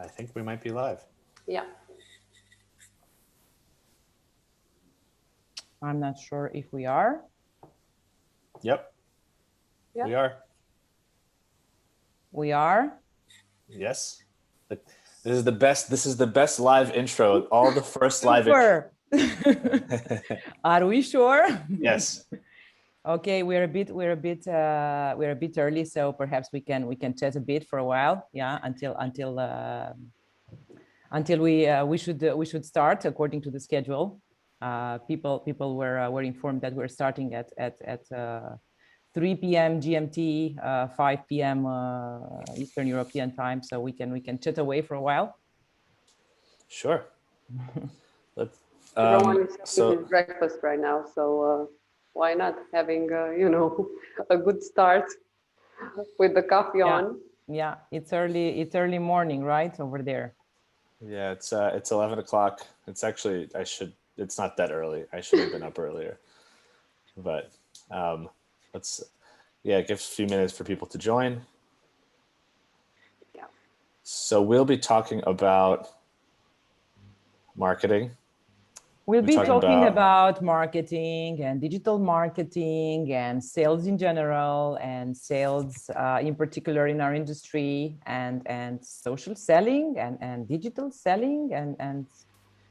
I think we might be live. Yeah. I'm not sure if we are. Yep. Yeah. We are. We are. Yes. This is the best. This is the best live intro. All the first live intro. Are we sure? Yes. Okay, we're a bit early, so perhaps we can chat a bit for a while. Yeah, until we should start according to the schedule. People were informed that we're starting at 3 p.m. GMT, 5 p.m. Eastern European time, so we can chat away for a while. Sure. Everyone is having breakfast right now, so why not having a good start with the coffee on? Yeah, it's early morning, right, over there. Yeah, it's 11 o'clock. It's actually it's not that early. I should have been up earlier, but let's give a few minutes for people to join. Yeah. So we'll be talking about marketing. We'll be talking about marketing and digital marketing and sales in general, and sales in particular in our industry, and social selling and digital selling and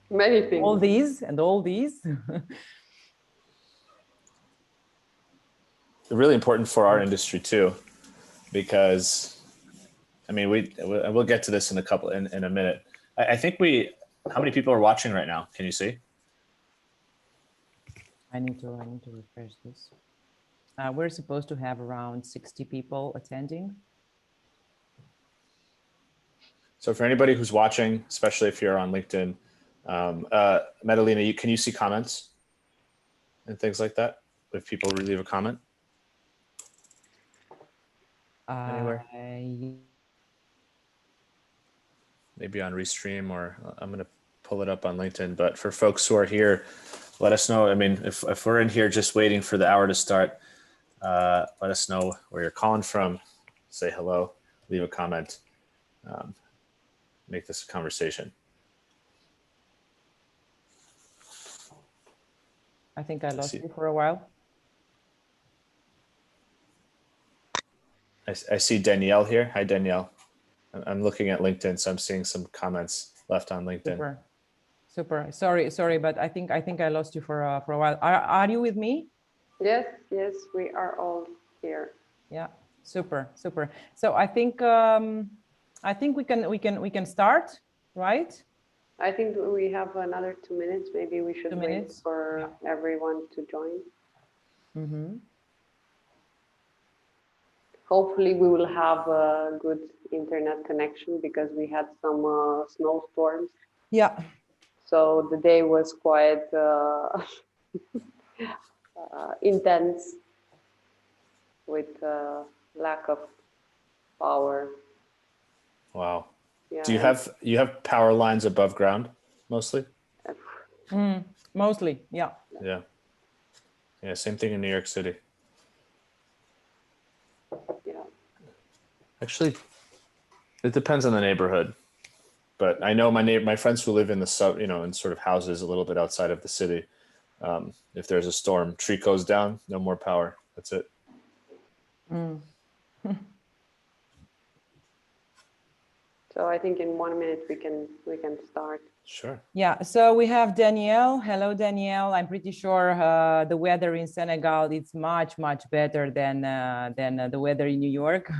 many things. All these. Really important for our industry too, because I mean we'll get to this in a minute. I think how many people are watching right now? Can you see? I need to refresh this. We're supposed to have around 60 people attending. So for anybody who's watching, especially if you're on LinkedIn, Madalena, can you see comments and things like that? If people leave a comment anywhere? Maybe on Restream, or I'm going to pull it up on LinkedIn. But for folks who are here, let us know. I mean, if we're in here just waiting for the hour to start, let us know where you're calling from. Say hello, leave a comment, make this a conversation. I think I lost you for a while. I see Danielle here. Hi, Danielle. I'm looking at LinkedIn, so I'm seeing some comments left on LinkedIn. Super. Sorry, but I think I lost you for a while. Are you with me? Yes, we are all here. Yeah, super. So I think we can start, right? I think we have another 2 minutes. Maybe we should wait for everyone to join. Mm-hmm. Hopefully we will have a good internet connection, because we had some snowstorms. Yeah. So the day was quite intense with lack of power. Wow. Yeah. Do you have power lines above ground mostly? Mostly, yeah. Yeah, same thing in New York City. Yeah. Actually, it depends on the neighborhood. But I know my friends who live in the in sort of houses a little bit outside of the city, if there's a storm, tree goes down, no more power. That's it. So I think in 1 minute we can start. Sure. Yeah. So we have Danielle. Hello, Danielle. I'm pretty sure the weather in Senegal is much better than the weather in New York.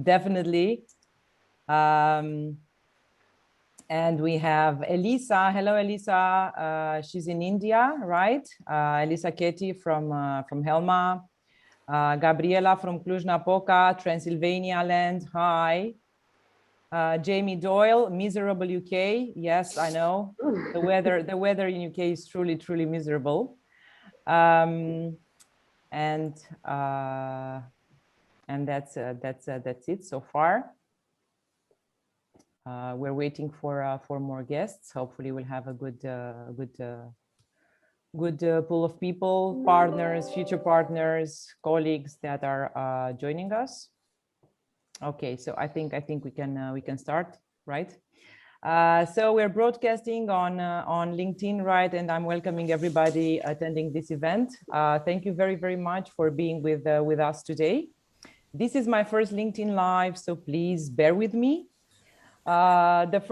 Definitely. And we have Elisa. Hello, Elisa. She's in India, right? Elisa Ketty from Helma. Gabriela from Cluj-Napoca, Transylvania land. Hi. Jamie Doyle, miserable UK. Yes, I know. The weather in UK is truly miserable. And that's it so far. We're waiting for more guests. Hopefully we'll have a good pool of people, partners, future partners, colleagues that are joining us. Okay, so I think we can start right? So we're broadcasting on LinkedIn, right? And I'm welcoming everybody attending this event. Thank you very, very much for being with us today. This is my first LinkedIn Live, so please bear with me. The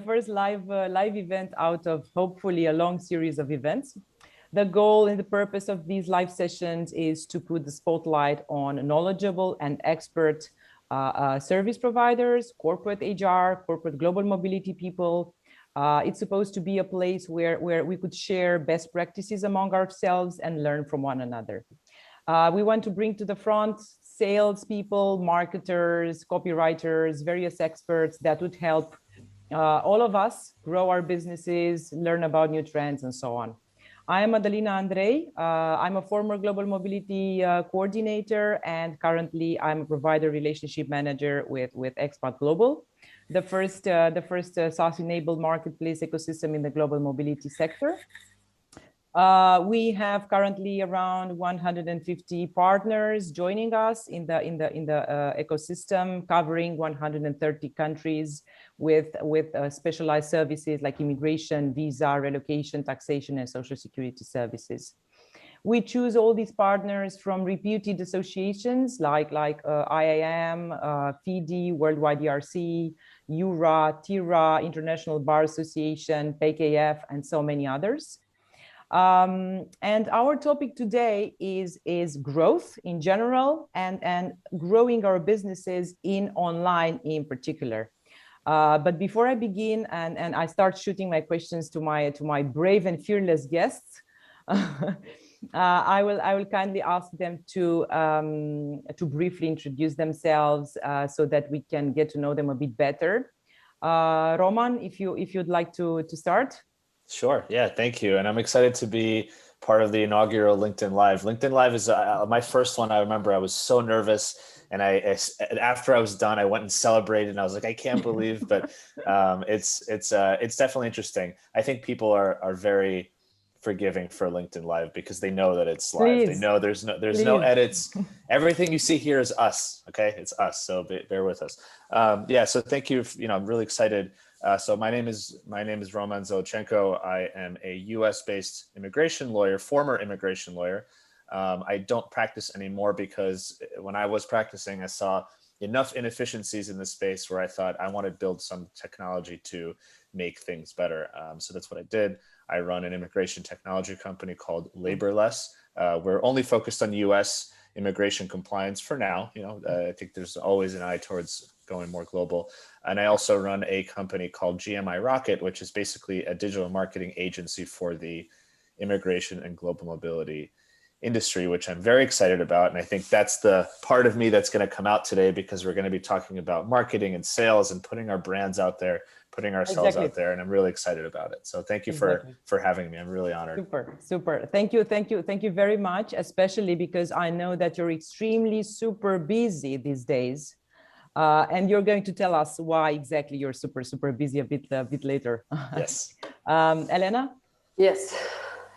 first live event out of hopefully a long series of events. The goal and the purpose of these live sessions is to put the spotlight on knowledgeable and expert service providers, corporate HR, corporate global mobility people. It's supposed to be a place where we could share best practices among ourselves and learn from one another. We want to bring to the front salespeople, marketers, copywriters, various experts that would help all of us grow our businesses, learn about new trends, and so on. I am Madalina Andrei. I'm a former global mobility coordinator, and currently I'm a provider relationship manager with Xpath Global, the first SaaS-enabled marketplace ecosystem in the global mobility sector. We have currently around 150 partners joining us in the ecosystem, covering 130 countries with specialized services like immigration, visa, relocation, taxation, and social security services. We choose all these partners from reputed associations like IAM, FIDI, Worldwide ERC, URA, TIRA, International Bar Association, PKF, and so many others. And our topic today is growth in general and growing our businesses in online in particular. But before I begin and I start shooting my questions to my brave and fearless guests, I will kindly ask them to briefly introduce themselves so that we can get to know them a bit better. Roman, if you'd like to start. Sure. Yeah. Thank you. And I'm excited to be part of the inaugural LinkedIn Live. LinkedIn Live is my first one. I remember I was so nervous, and after I was done, I went and celebrated, and I was like, I can't believe, but it's definitely interesting. I think people are very forgiving for LinkedIn Live because they know that it's live. Please. They know there's no edits. Everything you see here is us. Okay, it's us. So bear with us. Yeah. So thank you. I'm really excited. So my name is Roman Zelichenko. I am a U.S.-based immigration lawyer, former immigration lawyer. I don't practice anymore because when I was practicing, I saw enough inefficiencies in the space where I thought I want to build some technology to make things better. So that's what I did. I run an immigration technology company called LaborLess. We're only focused on U.S. immigration compliance for now. I think there's always an eye towards going more global. And I also run a company called GMI Rocket, which is basically a digital marketing agency for the immigration and global mobility industry, which I'm very excited about. And I think that's the part of me that's going to come out today, because we're going to be talking about marketing and sales and putting our brands out there, putting ourselves out there. And I'm really excited about it. So thank you for having me. I'm really honored. Super. Thank you very much, especially because I know that you're extremely super busy these days. And you're going to tell us why exactly you're super busy a bit later. Yes. Elena? Yes.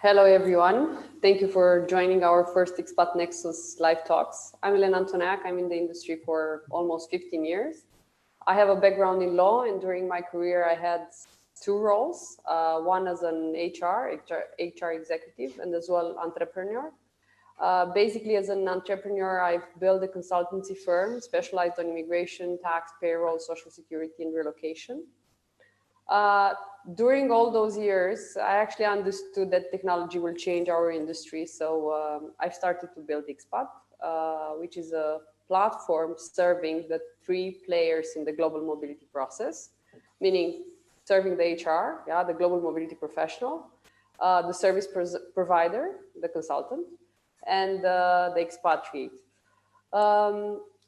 Hello, everyone. Thank you for joining our first Xpath Nexus live talks. I'm Elena Antoneac. I'm in the industry for almost 15 years. I have a background in law, and during my career, I had two roles. One as an HR executive, and as well entrepreneur. Basically, as an entrepreneur, I've built a consultancy firm specialized on immigration, tax, payroll, social security, and relocation. During all those years, I actually understood that technology will change our industry. So I started to build Xpath, which is a platform serving the three players in the global mobility process, meaning serving the HR, the global mobility professional, the service provider, the consultant, and the expatriate.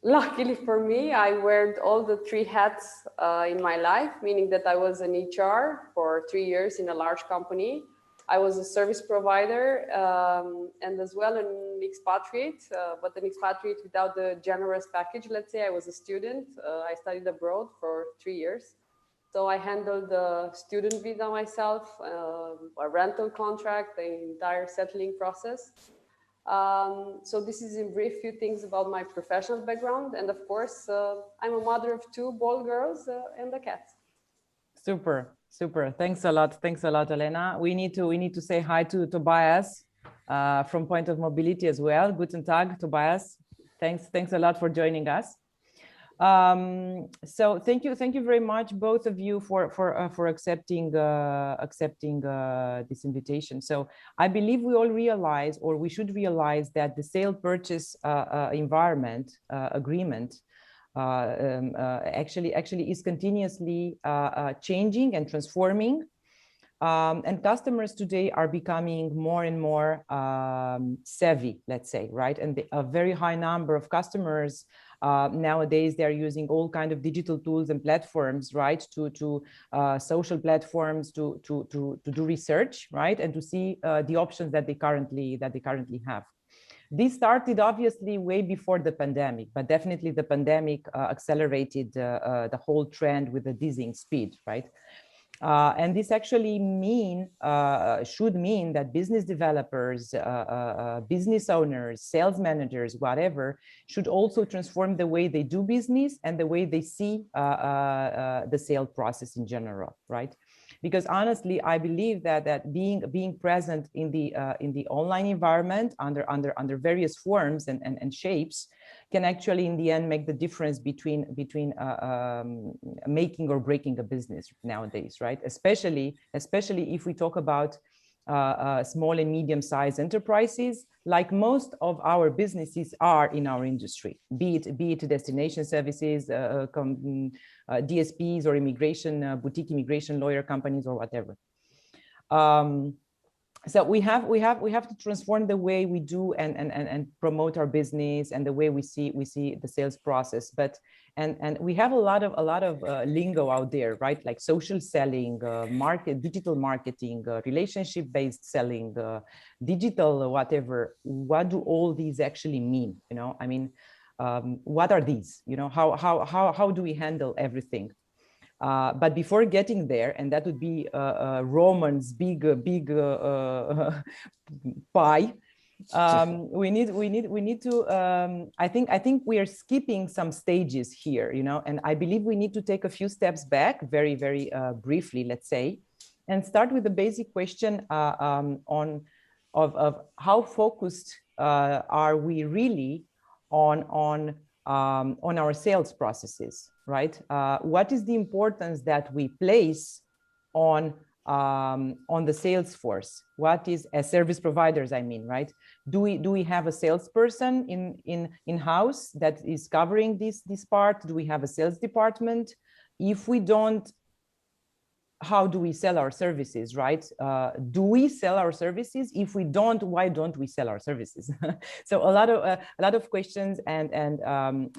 Luckily for me, I wear all the three hats in my life, meaning that I was an HR for 3 years in a large company. I was a service provider and as well an expatriate, but an expatriate without the generous package. Let's say I was a student. I studied abroad for 3 years. So I handled the student visa myself, a rental contract, the entire settling process. So this is in brief few things about my professional background. And of course, I'm a mother of two bold girls and a cat. Super, super. Thanks a lot. Thanks a lot, Elena. We need to say hi to Tobias from Point of Mobility as well. Guten Tag, Tobias. Thanks a lot for joining us. So thank you very much, both of you, for accepting this invitation. So I believe we all realize, or we should realize, that the sale purchase environment agreement actually is continuously changing and transforming. And customers today are becoming more and more savvy, let's say, right? And a very high number of customers nowadays, they're using all kind of digital tools and platforms, right? To social platforms to do research, right? And to see the options that they currently have. This started obviously way before the pandemic, but definitely the pandemic accelerated the whole trend with a dizzying speed, right? And this actually should mean that business developers, business owners, sales managers, whatever, should also transform the way they do business and the way they see the sales process in general, right? Because honestly, I believe that being present in the online environment under various forms and shapes can actually, in the end, make the difference between making or breaking a business nowadays, right? Especially if we talk about small and medium-sized enterprises, like most of our businesses are in our industry, be it destination services, DSPs, or boutique immigration lawyer companies, or whatever. So we have to transform the way we do and promote our business and the way we see the sales process. But and we have a lot of lingo out there, right? Like social selling, digital marketing, relationship-based selling, digital whatever. What do all these actually mean? You know, I mean, what are these? You know, how do we handle everything? But before getting there, and that would be Roman's big pie, we need to. I think we are skipping some stages here, you know, and I believe we need to take a few steps back, very briefly, let's say, and start with the basic question of how focused are we really on our sales processes, right? What is the importance that we place on the sales force? What is, as service providers, I mean, right? Do we have a salesperson in house that is covering this part? Do we have a sales department? If we don't, how do we sell our services, right? Do we sell our services? If we don't, why don't we sell our services? So a lot of questions. And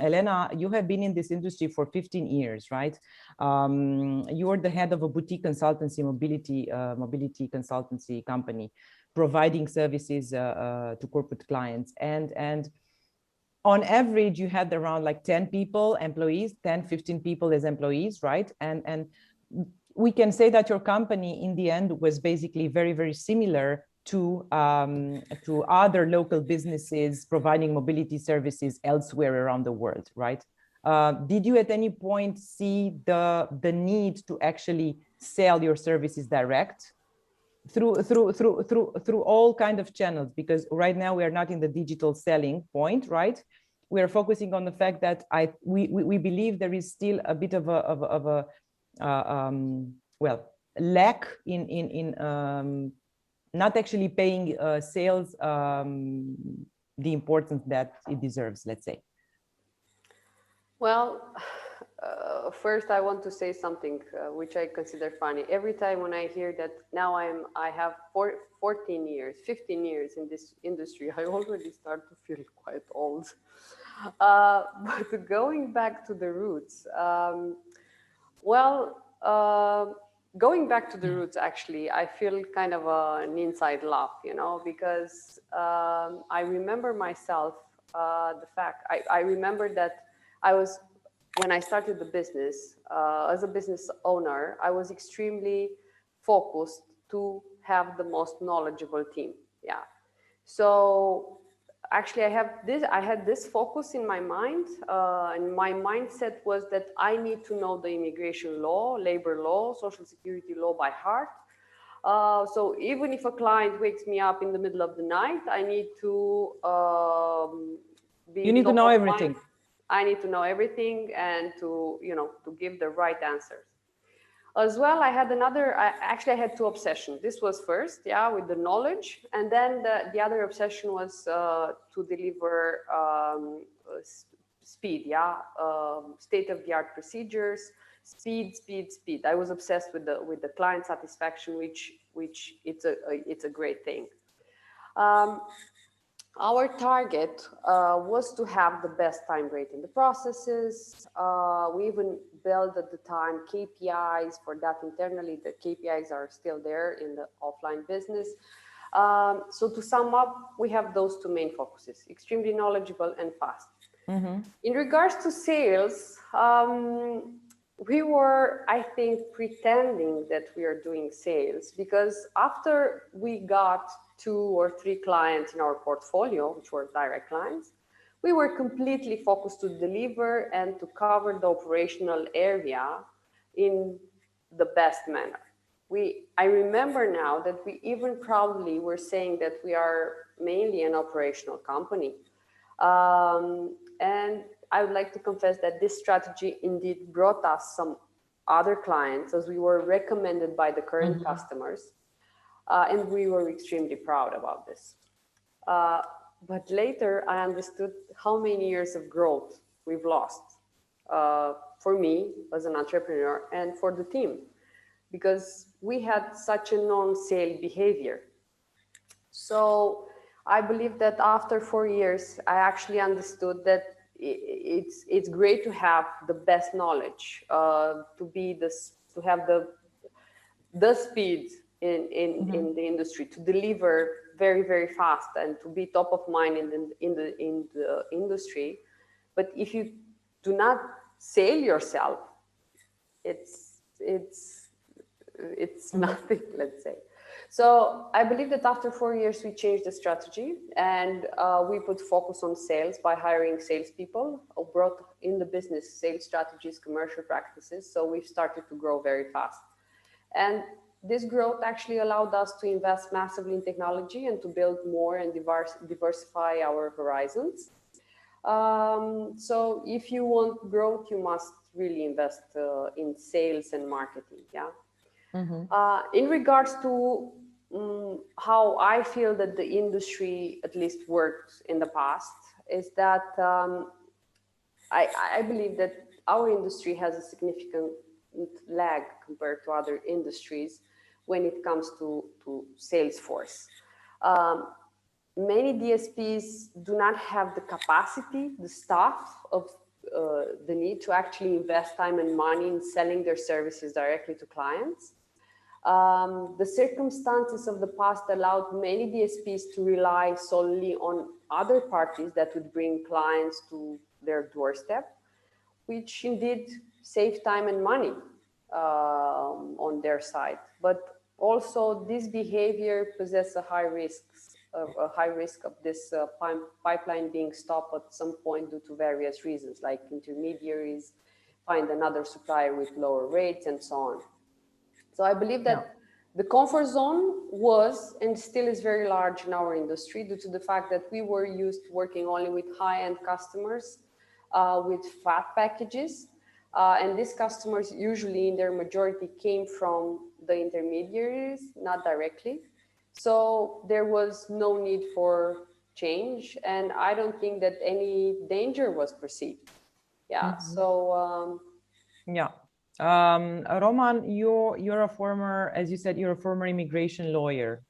Elena, you have been in this industry for 15 years, right? You're the head of a boutique consultancy, mobility consultancy company, providing services to corporate clients. And on average, you had around like 10 people, employees, 10, 15 people as employees, right? And we can say that your company in the end was basically very similar to other local businesses providing mobility services elsewhere around the world, right? Did you at any point see the need to actually sell your services direct through all kind of channels? Because right now we are not in the digital selling point, right? We are focusing on the fact that we believe there is still a bit of a lack in not actually paying sales the importance that it deserves, let's say. Well, first I want to say something which I consider funny. Every time when I hear that now I have 14 years, 15 years in this industry, I already start to feel quite old. But going back to the roots, going back to the roots, actually, I feel kind of an inside laugh, you know, because I remember myself, I remember that when I started the business, as a business owner, I was extremely focused to have the most knowledgeable team. Yeah. So actually, I had this focus in my mind, and my mindset was that I need to know the immigration law, labor law, social security law by heart. So even if a client wakes me up in the middle of the night, I need to be. You need to know everything. I need to know everything and to, you know, to give the right answers. As well, I had I had two obsessions. This was first, yeah, with the knowledge. And then the other obsession was to deliver speed, yeah, state-of-the-art procedures, speed. I was obsessed with the client satisfaction, which it's a great thing. Our target was to have the best time rate in the processes. We even built at the time KPIs for that internally. The KPIs are still there in the offline business. So to sum up, we have those two main focuses: extremely knowledgeable and fast. Mm-hmm. In regards to sales, we were, I think, pretending that we are doing sales, because after we got 2 or 3 clients in our portfolio, which were direct clients, we were completely focused to deliver and to cover the operational area in the best manner. I remember now that we even proudly were saying that we are mainly an operational company. And I would like to confess that this strategy indeed brought us some other clients, as we were recommended by the current customers. And we were extremely proud about this. But later I understood how many years of growth we've lost, for me as an entrepreneur and for the team, because we had such a non-sale behavior. So I believe that after 4 years, I actually understood that it's great to have the best knowledge, to have the speed in the industry, to deliver very, very fast and to be top of mind in the industry. But if you do not sell yourself, it's nothing, let's say. So I believe that after 4 years, we changed the strategy, and we put focus on sales by hiring salespeople who brought in the business sales strategies, commercial practices. So we've started to grow very fast. And this growth actually allowed us to invest massively in technology and to build more and diversify our horizons. So if you want growth, you must really invest in sales and marketing, yeah? In regards to how I feel that the industry at least worked in the past, is that I believe that our industry has a significant lag compared to other industries when it comes to sales force. Many DSPs do not have the capacity, the staff of the need to actually invest time and money in selling their services directly to clients. The circumstances of the past allowed many DSPs to rely solely on other parties that would bring clients to their doorstep, which indeed saved time and money on their side. But also this behavior possesses a high risk of this pipeline being stopped at some point due to various reasons, like intermediaries find another supplier with lower rates and so on. So I believe that the comfort zone was and still is very large in our industry due to the fact that we were used to working only with high-end customers with fat packages. And these customers usually in their majority came from the intermediaries, not directly. So there was no need for change. And I don't think that any danger was perceived. Yeah, so... Roman, you're a former, as you said, you're a former immigration lawyer.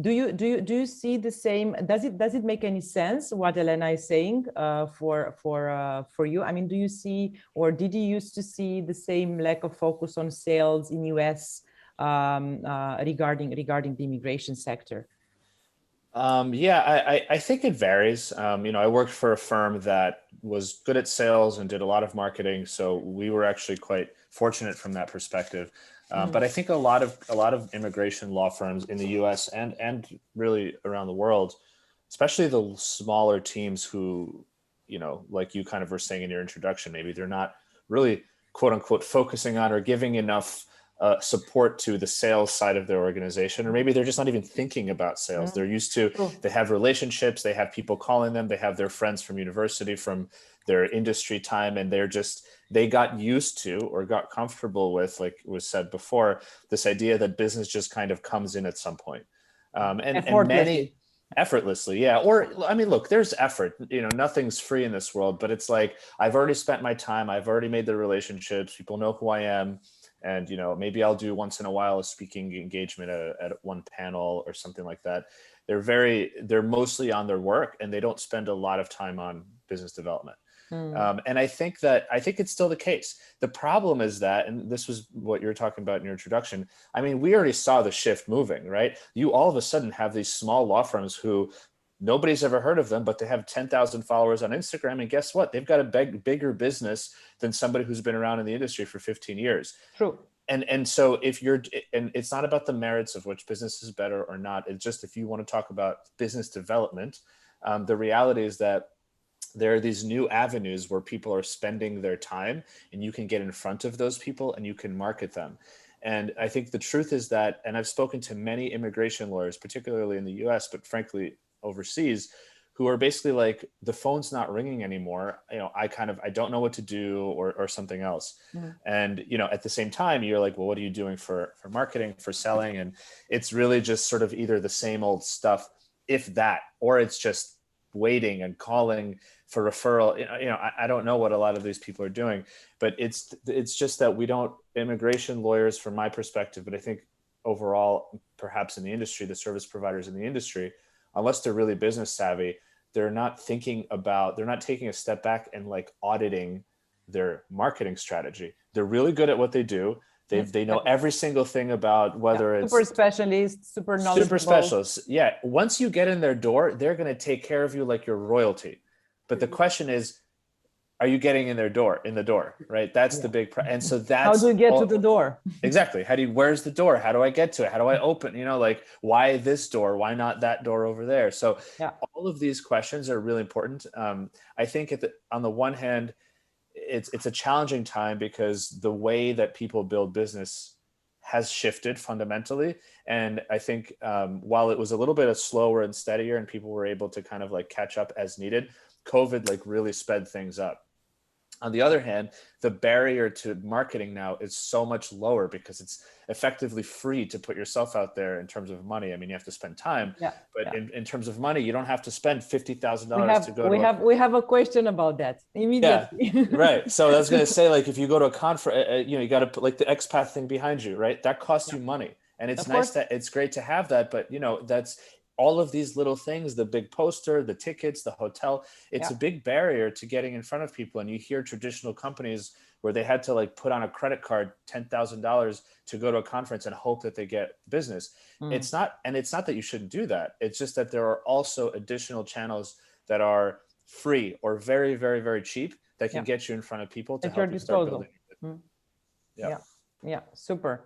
Do you see the same? Does it make any sense what Elena is saying for you? I mean, do you see, or did you used to see the same lack of focus on sales in US regarding the immigration sector? Yeah, I think it varies. You know, I worked for a firm that was good at sales and did a lot of marketing, so we were actually quite fortunate from that perspective. But I think a lot of immigration law firms in the U.S. and really around the world especially the smaller teams who, you know, like you kind of were saying in your introduction, maybe they're not really quote unquote focusing on or giving enough support to the sales side of their organization, or maybe they're just not even thinking about sales. They're used to, they have relationships, they have people calling them, they have their friends from university, from their industry time, and they got used to or got comfortable with, like was said before, this idea that business just kind of comes in at some point. And many effortlessly, yeah. Or I mean, look, there's effort, you know, nothing's free in this world, but it's like, I've already spent my time, I've already made the relationships, people know who I am. And, you know, maybe I'll do once in a while a speaking engagement at one panel or something like that. They're mostly on their work, and they don't spend a lot of time on business development. And I think it's still the case. The problem is that, and this was what you were talking about in your introduction, I mean, we already saw the shift moving, right? You all of a sudden have these small law firms who nobody's ever heard of them, but they have 10,000 followers on Instagram. And guess what? They've got a bigger business than somebody who's been around in the industry for 15 years. True. And so and it's not about the merits of which business is better or not. It's just, if you want to talk about business development, the reality is that there are these new avenues where people are spending their time, and you can get in front of those people and you can market them. And I think the truth is that, and I've spoken to many immigration lawyers, particularly in the US, but frankly, overseas, who are basically like, the phone's not ringing anymore. You know, I don't know what to do, or something else. And, you know, at the same time, you're like, well, what are you doing for marketing, for selling? And it's really just sort of either the same old stuff, if that, or it's just waiting and calling for referral. You know, I don't know what a lot of these people are doing, but it's just that immigration lawyers, from my perspective, but I think overall, perhaps in the industry, the service providers in the industry, unless they're really business savvy, they're not taking a step back and like auditing their marketing strategy. They're really good at what they do. They know every single thing about whether it's super specialists, super knowledgeable. Super specialists. Yeah. Once you get in their door, they're going to take care of you like you're royalty. But the question is, are you getting in the door, right? That's the big, and so that's how do you get to the door? Exactly. Where's the door? How do I get to it? How do I open, you know, like, why this door? Why not that door over there? So all of these questions are really important. I think on the one hand, it's a challenging time because the way that people build business has shifted fundamentally. And I think while it was a little bit slower and steadier and people were able to kind of like catch up as needed, COVID like really sped things up. On the other hand, the barrier to marketing now is so much lower because it's effectively free to put yourself out there in terms of money. I mean, you have to spend time, but in terms of money, you don't have to spend $50,000 to go to we have a question about that immediately. Yeah, right. So I was going to say, like, if you go to a conference, you know, you got to put like the Xpath thing behind you, right? That costs you money. And it's it's great to have that, but you know, that's all of these little things, the big poster, the tickets, the hotel, it's a big barrier to getting in front of people. And you hear traditional companies where they had to like put on a credit card, $10,000 to go to a conference and hope that they get business. It's not that you shouldn't do that. It's just that there are also additional channels that are free or very, very, very cheap that can get you in front of people to help you start building. Yeah, super.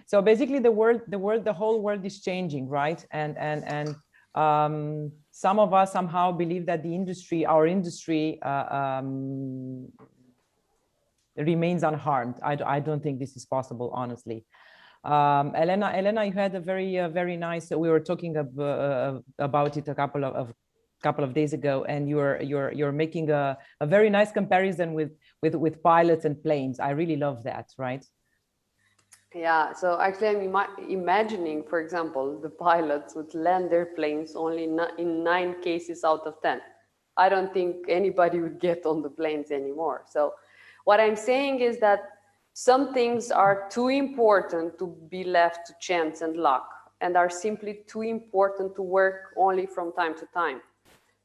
So basically the whole world is changing, right? And some of us somehow believe that our industry remains unharmed. I don't think this is possible, honestly. Elena, you had a very nice, we were talking about it a couple of days ago, and you're making a very nice comparison with pilots and planes. I really love that, right? Yeah, so actually I'm imagining, for example, the pilots would land their planes only in 9 cases out of 10. I don't think anybody would get on the planes anymore. So what I'm saying is that some things are too important to be left to chance and luck, and are simply too important to work only from time to time.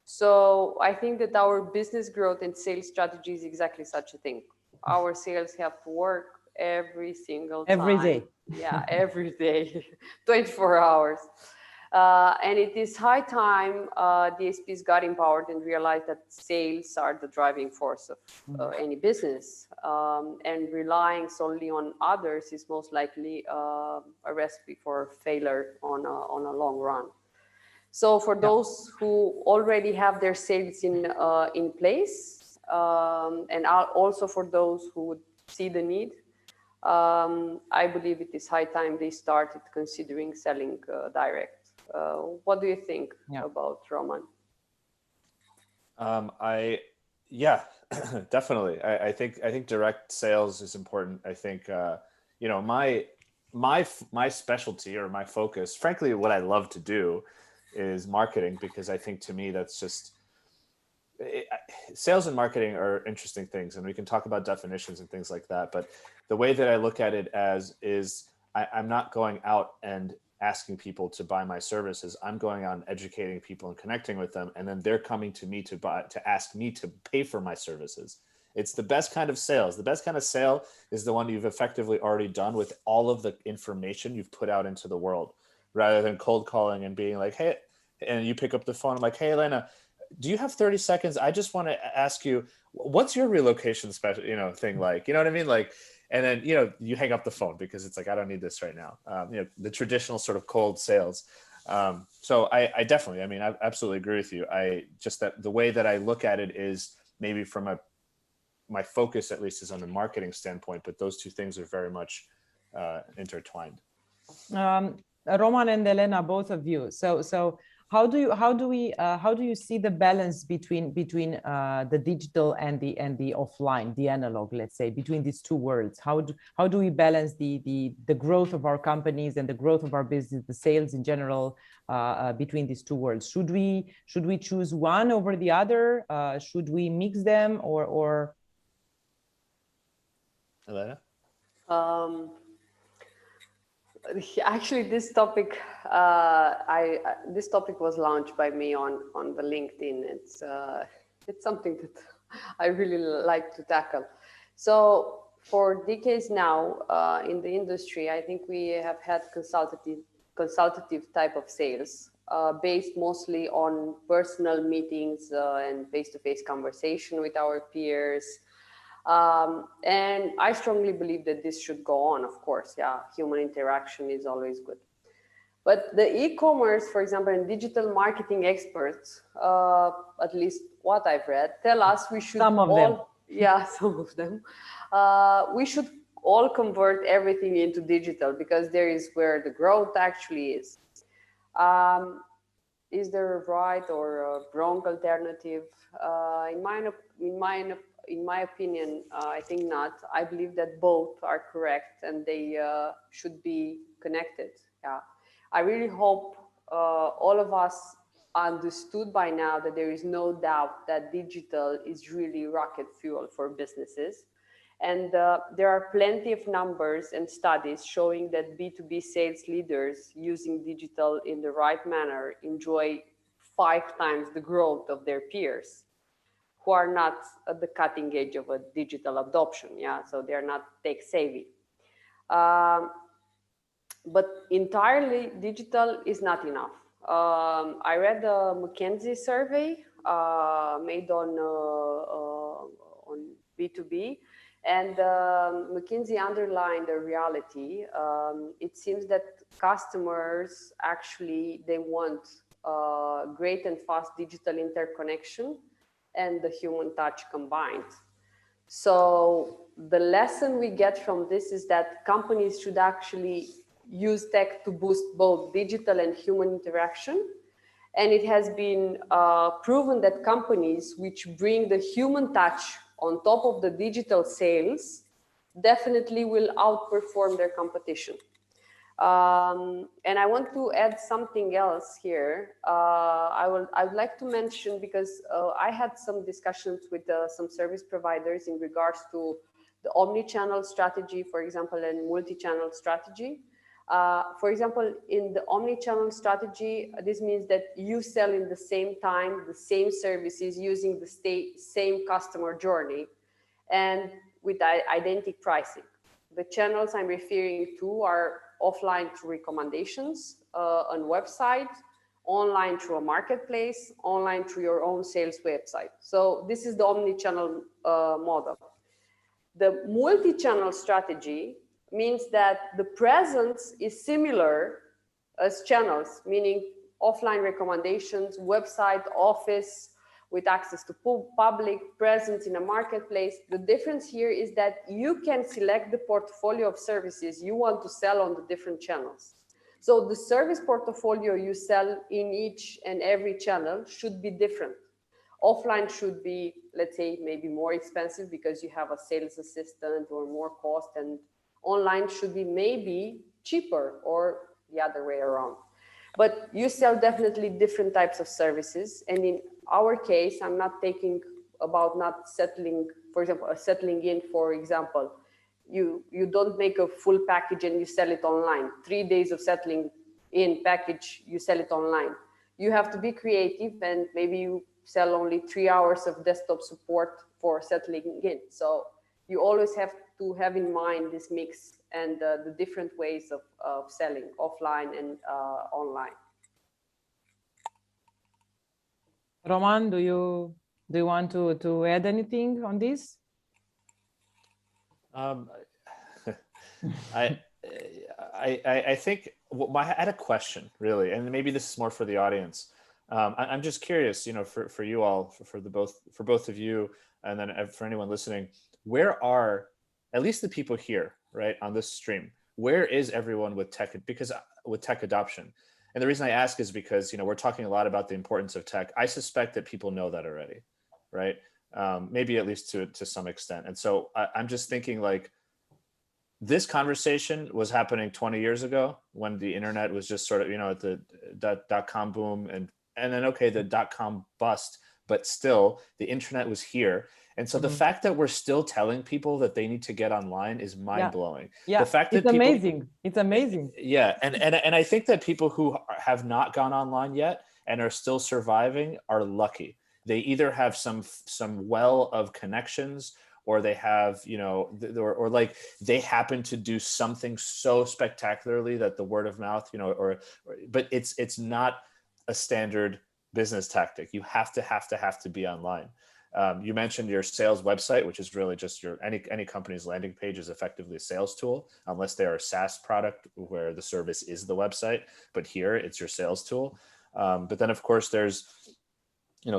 So I think that our business growth and sales strategy is exactly such a thing. Our sales have to work every single time. Every day. Yeah, every day, 24 hours. And it is high time DSPs got empowered and realized that sales are the driving force of any business. And relying solely on others is most likely a recipe for failure on a long run. So for those who already have their sales in place, and also for those who would see the need, I believe it is high time they started considering selling direct. What do you think about, Roman? Yeah, definitely. I think direct sales is important. I think you know, my specialty or my focus, frankly, what I love to do is marketing, because I think to me that's just sales and marketing are interesting things, and we can talk about definitions and things like that. But the way that I look at it as is I'm not going out and asking people to buy my services. I'm going out and educating people and connecting with them, and then they're coming to me to ask me to pay for my services. It's the best kind of sales. The best kind of sale is the one you've effectively already done with all of the information you've put out into the world, rather than cold calling and being like, hey, and you pick up the phone. I'm like, hey, Elena, do you have 30 seconds? I just want to ask you, what's your relocation special, thing like, you know what I mean? Like, and then, you hang up the phone because it's like, I don't need this right now. The traditional sort of cold sales. So I definitely, I absolutely agree with you. That the way that I look at it is maybe from my focus at least is on the marketing standpoint, but those two things are very much intertwined. Roman and Elena, both of you. So how do you see the balance between the digital and the offline, the analog, let's say, between these two worlds? How do we balance the growth of our companies and the growth of our business, the sales in general, between these two worlds? Should we choose one over the other? Should we mix them or? Elena? Actually, this topic this topic was launched by me on the LinkedIn. It's something that I really like to tackle. So for decades now in the industry, I think we have had consultative type of sales based mostly on personal meetings and face-to-face conversation with our peers. And I strongly believe that this should go on, of course. Yeah, human interaction is always good. But the e-commerce, for example, and digital marketing experts, at least what I've read, tell us we should some of them. Yeah, some of them. We should all convert everything into digital, because there is where the growth actually is. Is there a right or a wrong alternative? In my opinion, I think not. I believe that both are correct and they should be connected. Yeah, I really hope all of us understood by now that there is no doubt that digital is really rocket fuel for businesses. And there are plenty of numbers and studies showing that B2B sales leaders using digital in the right manner enjoy 5 times the growth of their peers who are not at the cutting edge of a digital adoption. Yeah, so they're not tech savvy. But entirely digital is not enough. I read a McKinsey survey made on B2B, and McKinsey underlined a reality. It seems that customers actually, they want great and fast digital interconnection and the human touch combined. So the lesson we get from this is that companies should actually use tech to boost both digital and human interaction. And it has been proven that companies which bring the human touch on top of the digital sales definitely will outperform their competition. And I want to add something else here. I would like to mention, because I had some discussions with some service providers in regards to the omni-channel strategy, for example, and multi-channel strategy. For example, in the omni-channel strategy, this means that you sell in the same time, the same services using the same customer journey and with identical pricing. The channels I'm referring to are offline through recommendations on website, online through a marketplace, online through your own sales website. So this is the omni-channel model. The multi-channel strategy means that the presence is similar as channels, meaning offline recommendations, website, office, with access to public, presence in a marketplace. The difference here is that you can select the portfolio of services you want to sell on the different channels. So the service portfolio you sell in each and every channel should be different. Offline should be, let's say, maybe more expensive because you have a sales assistant or more cost, and online should be maybe cheaper or the other way around. But you sell definitely different types of services. And in our case, I'm not taking about not settling, for example, settling in, for example, you don't make a full package and you sell it online. 3 days of settling in package, you sell it online. You have to be creative, and maybe you sell only 3 hours of desktop support for settling in. So you always have to have in mind this mix and the different ways of selling offline and online. Roman, do you want to add anything on this? I think I had a question, really, and maybe this is more for the audience. I'm just curious, for you all, for both of you, and then for anyone listening, where are at least the people here, right, on this stream? Where is everyone with tech? Because with tech adoption, and the reason I ask is because we're talking a lot about the importance of tech. I suspect that people know that already, right? Maybe at least to some extent. And so I'm just thinking, like, this conversation was happening 20 years ago when the internet was just sort of, at the dot-com boom, and then, okay, the dot-com bust, but still the internet was here. And so the fact that we're still telling people that they need to get online is mind-blowing. Yeah, the fact that it's amazing. It's amazing. Yeah, and I think that people who have not gone online yet and are still surviving are lucky. They either have some well of connections, or they have, or like they happen to do something so spectacularly that the word of mouth, but it's not a standard business tactic. You have to be online. You mentioned your sales website, which is really just any company's landing page is effectively a sales tool, unless they're a SaaS product where the service is the website. But here it's your sales tool. But then, of course, there's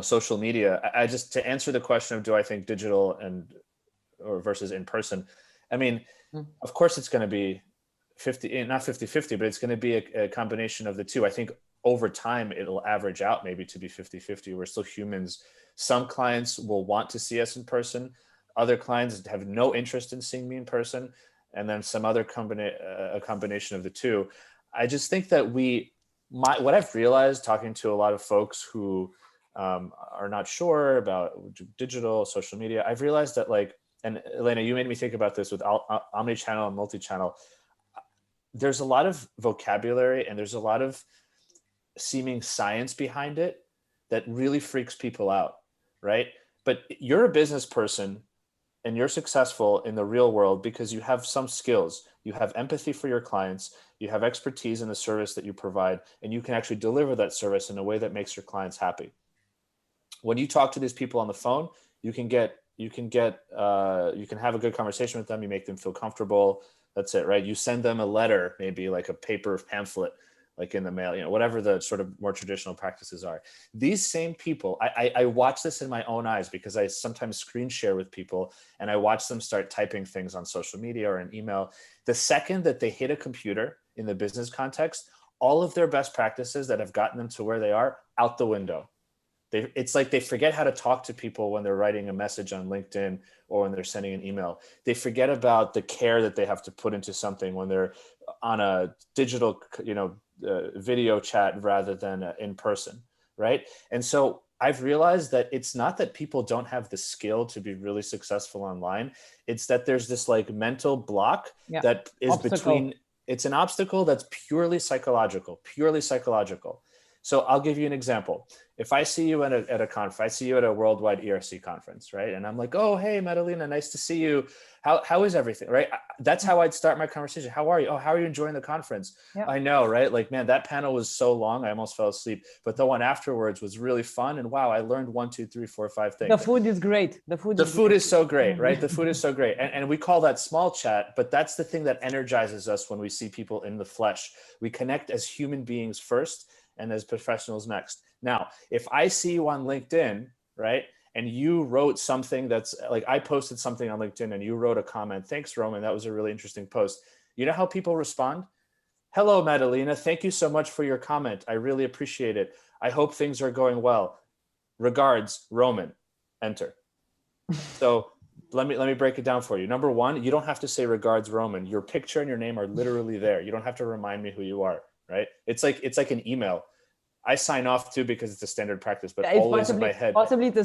social media. I just, to answer the question of do I think digital or versus in person, I mean, of course it's going to be 50, not 50-50, but it's going to be a combination of the two. I think over time it'll average out maybe to be 50-50. We're still humans. Some clients will want to see us in person. Other clients have no interest in seeing me in person. And then some other a combination of the two. I just think that what I've realized talking to a lot of folks who are not sure about digital, social media, I've realized that, like, and Elena, you made me think about this with omnichannel and multi-channel. There's a lot of vocabulary and there's a lot of seeming science behind it that really freaks people out, right? But you're a business person and you're successful in the real world because you have some skills. You have empathy for your clients, you have expertise in the service that you provide, and you can actually deliver that service in a way that makes your clients happy. When you talk to these people on the phone, you can have a good conversation with them. You make them feel comfortable. That's it, right? You send them a letter, maybe like a paper pamphlet, like in the mail, whatever the sort of more traditional practices are. These same people, I watch this in my own eyes because I sometimes screen share with people and I watch them start typing things on social media or an email. The second that they hit a computer in the business context, all of their best practices that have gotten them to where they are, out the window. It's like they forget how to talk to people when they're writing a message on LinkedIn or when they're sending an email. They forget about the care that they have to put into something when they're on a digital, video chat rather than in person, right? And so I've realized that it's not that people don't have the skill to be really successful online. It's that there's this like mental block that is it's an obstacle that's purely psychological. So I'll give you an example. If I see you at a conference, I see you at a worldwide ERC conference, right? And I'm like, oh, hey, Madalena, nice to see you. How is everything, right? That's how I'd start my conversation. How are you? Oh, how are you enjoying the conference? Yeah. I know, right? Like, man, that panel was so long, I almost fell asleep. But the one afterwards was really fun. And wow, I learned 1, 2, 3, 4, 5 things. The food is great. The food is so great, right? The food is so great. And we call that small chat, but that's the thing that energizes us when we see people in the flesh. We connect as human beings first. and as professionals next. Now, if I see you on LinkedIn, right, and you wrote something that's like, I posted something on LinkedIn and you wrote a comment, thanks, Roman, that was a really interesting post. You know how people respond? Hello, Madalena, thank you so much for your comment. I really appreciate it. I hope things are going well. Regards, Roman. Enter. So let me break it down for you. Number one, you don't have to say regards, Roman. Your picture and your name are literally there. You don't have to remind me who you are, right? It's like an email. I sign off too because it's a standard practice, but always in my head. Possibly it's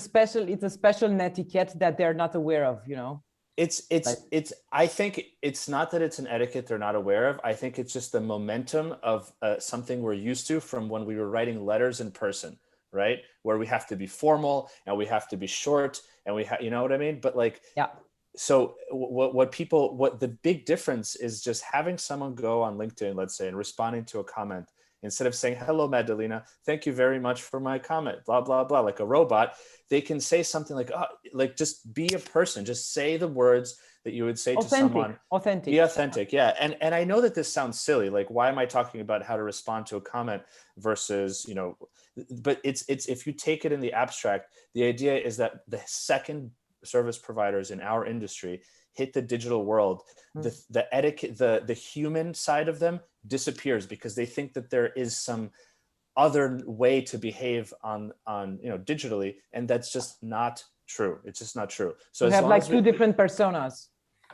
a special etiquette that they're not aware of, you know? I think it's not that it's an etiquette they're not aware of. I think it's just the momentum of something we're used to from when we were writing letters in person, right? Where we have to be formal and we have to be short and you know what I mean? But like, yeah. So what the big difference is just having someone go on LinkedIn, let's say, and responding to a comment, instead of saying, hello, Madalena, thank you very much for my comment, blah, blah, blah, like a robot, they can say something like, oh, like just be a person, just say the words that you would say to someone. Authentic. Be authentic, yeah. And I know that this sounds silly, like why am I talking about how to respond to a comment versus, you know, but it's if you take it in the abstract, the idea is that the second service providers in our industry hit the digital world, the etiquette, the human side of them disappears because they think that there is some other way to behave on you know, digitally, and that's just not true. It's just not true. So you have like two different personas.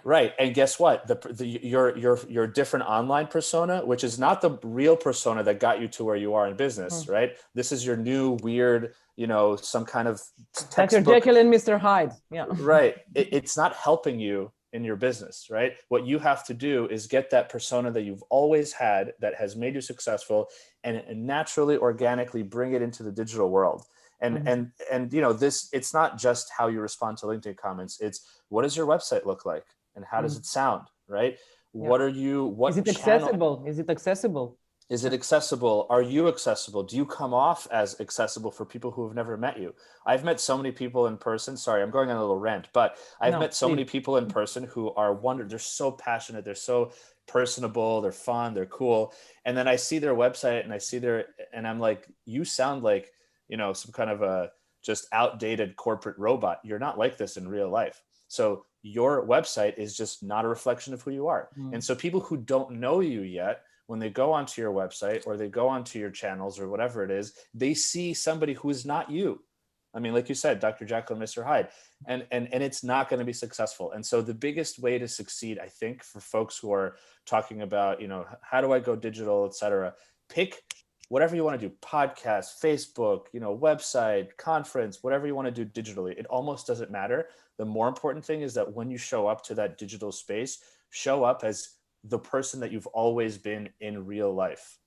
Right. And guess what? Your different online persona, which is not the real persona that got you to where you are in business, right? This is your new weird, you know, some kind of textbook. Dr. Jekyll and Mr. Hyde. Yeah. Right. It's not helping you in your business, right? What you have to do is get that persona that you've always had that has made you successful and naturally, organically bring it into the digital world. And you know, it's not just how you respond to LinkedIn comments. It's what does your website look like? And how does it sound, right? Yeah. What is it accessible? Is it accessible? Is it accessible? Are you accessible? Do you come off as accessible for people who have never met you? I've met so many people in person. Sorry, I'm going on a little rant, but I've met so many people in person who are they're so passionate. They're so personable. They're fun. They're cool. And then I see their website and I'm like, you sound like, you know, some kind of a just outdated corporate robot. You're not like this in real life. So your website is just not a reflection of who you are. And so people who don't know you yet, when they go onto your website or they go onto your channels or whatever it is, they see somebody who is not you. I mean, like you said, Dr. Jekyll and Mr. Hyde, and it's not going to be successful. And so the biggest way to succeed, I think, for folks who are talking about, you know, how do I go digital, et cetera, pick whatever you want to do, podcast, Facebook, you know, website, conference, whatever you want to do digitally. It almost doesn't matter. The more important thing is that when you show up to that digital space, show up as the person that you've always been in real life.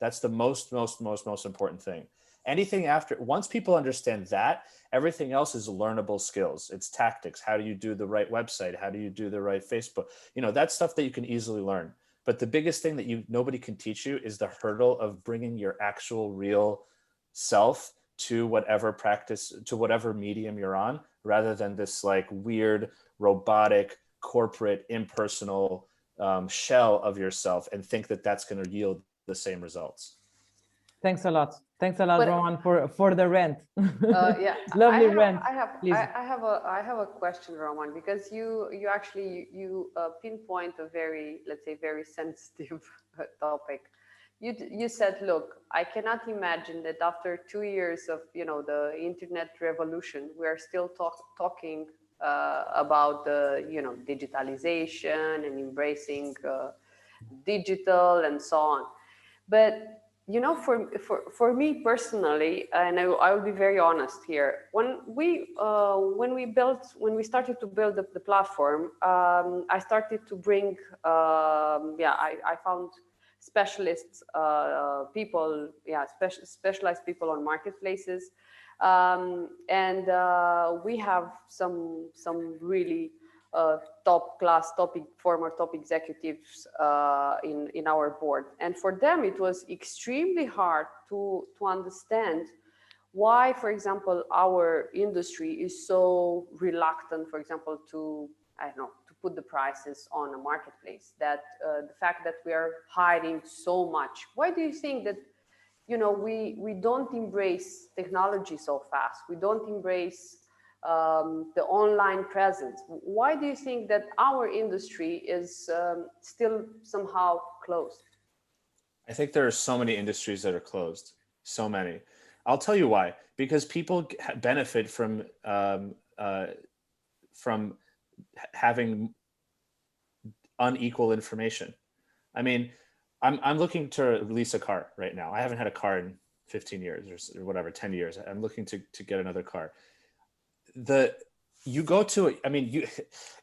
That's the most important thing. Anything after, once people understand that, everything else is learnable skills. It's tactics. How do you do the right website? How do you do the right Facebook? You know, that's stuff that you can easily learn. But the biggest thing that nobody can teach you is the hurdle of bringing your actual real self to whatever practice, to whatever medium you're on, rather than this like weird, robotic, corporate, impersonal shell of yourself and think that that's going to yield the same results. Thanks a lot. Thanks a lot, Roman, for the rant. Yeah, Lovely rant. I have a question, Roman, because you actually pinpoint a very, let's say, very sensitive topic. You said, look, I cannot imagine that after 2 years of, you know, the internet revolution, we are still talking about the, you know, digitalization and embracing digital and so on. But you know, for me personally, and I will be very honest here, when we started to build the platform, I started to bring I found specialists, people, specialized people on marketplaces, and we have some really former top executives in our board, and for them it was extremely hard to understand why, for example, our industry is so reluctant, for example, to put the prices on a marketplace. That the fact that we are hiding so much. Why do you think that you know, we don't embrace technology so fast. We don't embrace the online presence. Why do you think that our industry is still somehow closed? I think there are so many industries that are closed. So many. I'll tell you why. Because people benefit from having unequal information. I mean, I'm looking to release a car right now. I haven't had a car in 15 years or whatever, 10 years. I'm looking to get another car. You go to, I mean,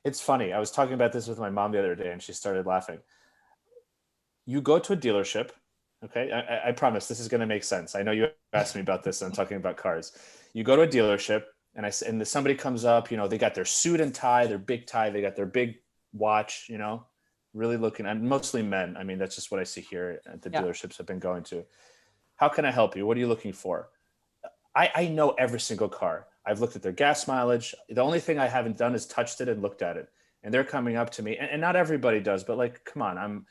it's funny. I was talking about this with my mom the other day and she started laughing. You go to a dealership. Okay. I promise this is going to make sense. I know you asked me about this and I'm talking about cars. You go to a dealership and somebody comes up, you know, they got their suit and tie, their big tie, they got their big watch, you know, really looking, and mostly men. I mean, that's just what I see here at the dealerships I've been going to. How can I help you? What are you looking for? I know every single car. I've looked at their gas mileage. The only thing I haven't done is touched it and looked at it. And they're coming up to me, and not everybody does, but like, come on, I'm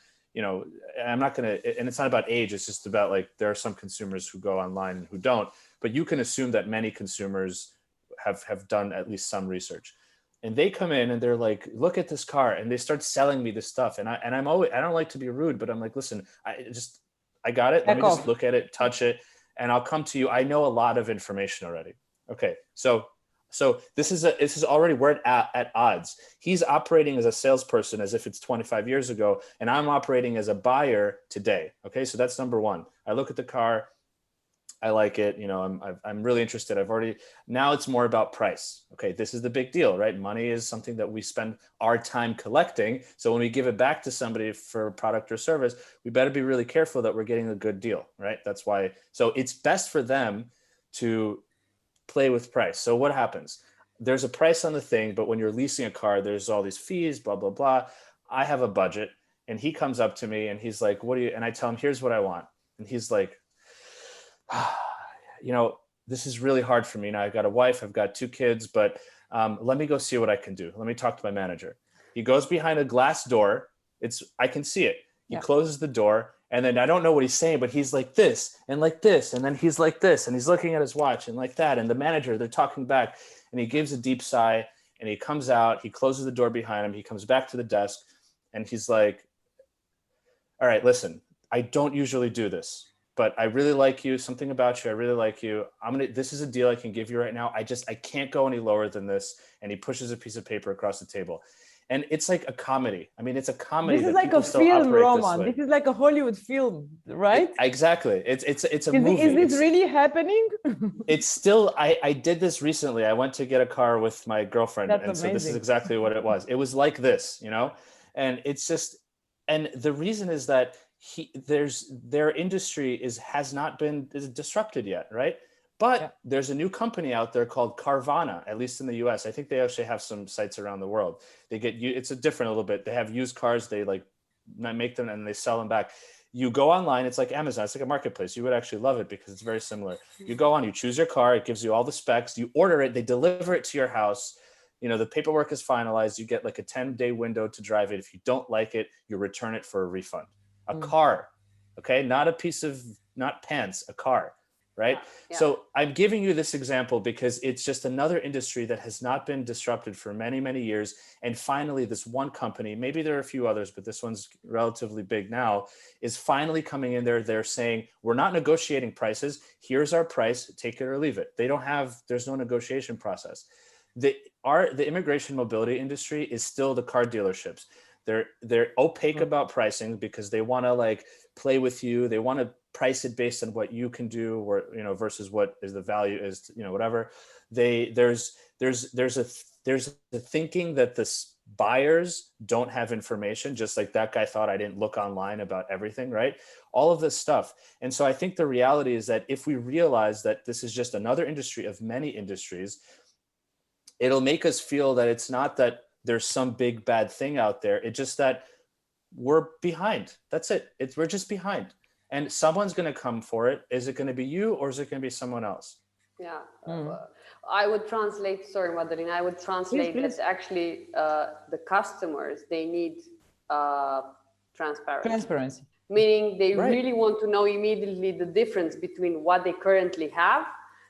not going to, and it's not about age. It's just about like, there are some consumers who go online and who don't, but you can assume that many consumers have done at least some research. And they come in and they're like, look at this car. And they start selling me this stuff. And I don't like to be rude, but I'm like, listen, I got it. Let me just look at it, touch it, and I'll come to you. I know a lot of information already. Okay. So this is already, we're at odds. He's operating as a salesperson as if it's 25 years ago, and I'm operating as a buyer today. Okay. So that's number one. I look at the car. I like it. You know, I'm really interested. Now it's more about price. Okay. This is the big deal, right? Money is something that we spend our time collecting. So when we give it back to somebody for a product or service, we better be really careful that we're getting a good deal, right? That's why. So it's best for them to play with price. So what happens? There's a price on the thing, but when you're leasing a car, there's all these fees, blah, blah, blah. I have a budget, and he comes up to me and he's like, what do you, and I tell him, here's what I want. And he's like, you know, this is really hard for me. Now I've got a wife, I've got 2 kids, but let me go see what I can do. Let me talk to my manager. He goes behind a glass door. I can see it. He closes the door, and then I don't know what he's saying, but he's like this, and then he's like this, and he's looking at his watch and like that. And the manager, they're talking back, and he gives a deep sigh, and he comes out, he closes the door behind him. He comes back to the desk, and he's like, all right, listen, I don't usually do this, but I really like you, something about you. I really like you. This is a deal I can give you right now. I can't go any lower than this. And he pushes a piece of paper across the table. And it's like a comedy. I mean, it's a comedy. This is like a film, Roman. This is like a Hollywood film, right? Exactly. It's a movie. Is this really happening? It's still, I did this recently. I went to get a car with my girlfriend. That's and amazing. So this is exactly what it was. It was like this, you know? And it's just, and the reason is that their industry has not been disrupted yet, right? But there's a new company out there called Carvana, at least in the US. I think they actually have some sites around the world. It's a little bit. They have used cars. They like make them and they sell them back. You go online. It's like Amazon. It's like a marketplace. You would actually love it because it's very similar. You go on, you choose your car. It gives you all the specs. You order it. They deliver it to your house. You know, the paperwork is finalized. You get like a 10-day window to drive it. If you don't like it, you return it for a refund. A car, okay? Not pants, a car, right? Yeah. So I'm giving you this example because it's just another industry that has not been disrupted for many, many years. And finally, this one company, maybe there are a few others, but this one's relatively big now, is finally coming in there. They're saying, we're not negotiating prices. Here's our price, take it or leave it. There's no negotiation process. The immigration mobility industry is still the car dealerships. They're opaque about pricing because they want to like play with you. They want to price it based on what you can do, or versus what is the value is, whatever. There's a thinking that the buyers don't have information, just like that guy thought I didn't look online about everything, right? All of this stuff. And so I think the reality is that if we realize that this is just another industry of many industries, it'll make us feel that it's not that there's some big bad thing out there. It's just that we're behind. That's it. We're just behind. And someone's going to come for it. Is it going to be you or is it going to be someone else? Yeah. I would translate, sorry, Madalena, I would translate that actually the customers, they need transparency. meaning they Right. really want to know immediately the difference between what they currently have,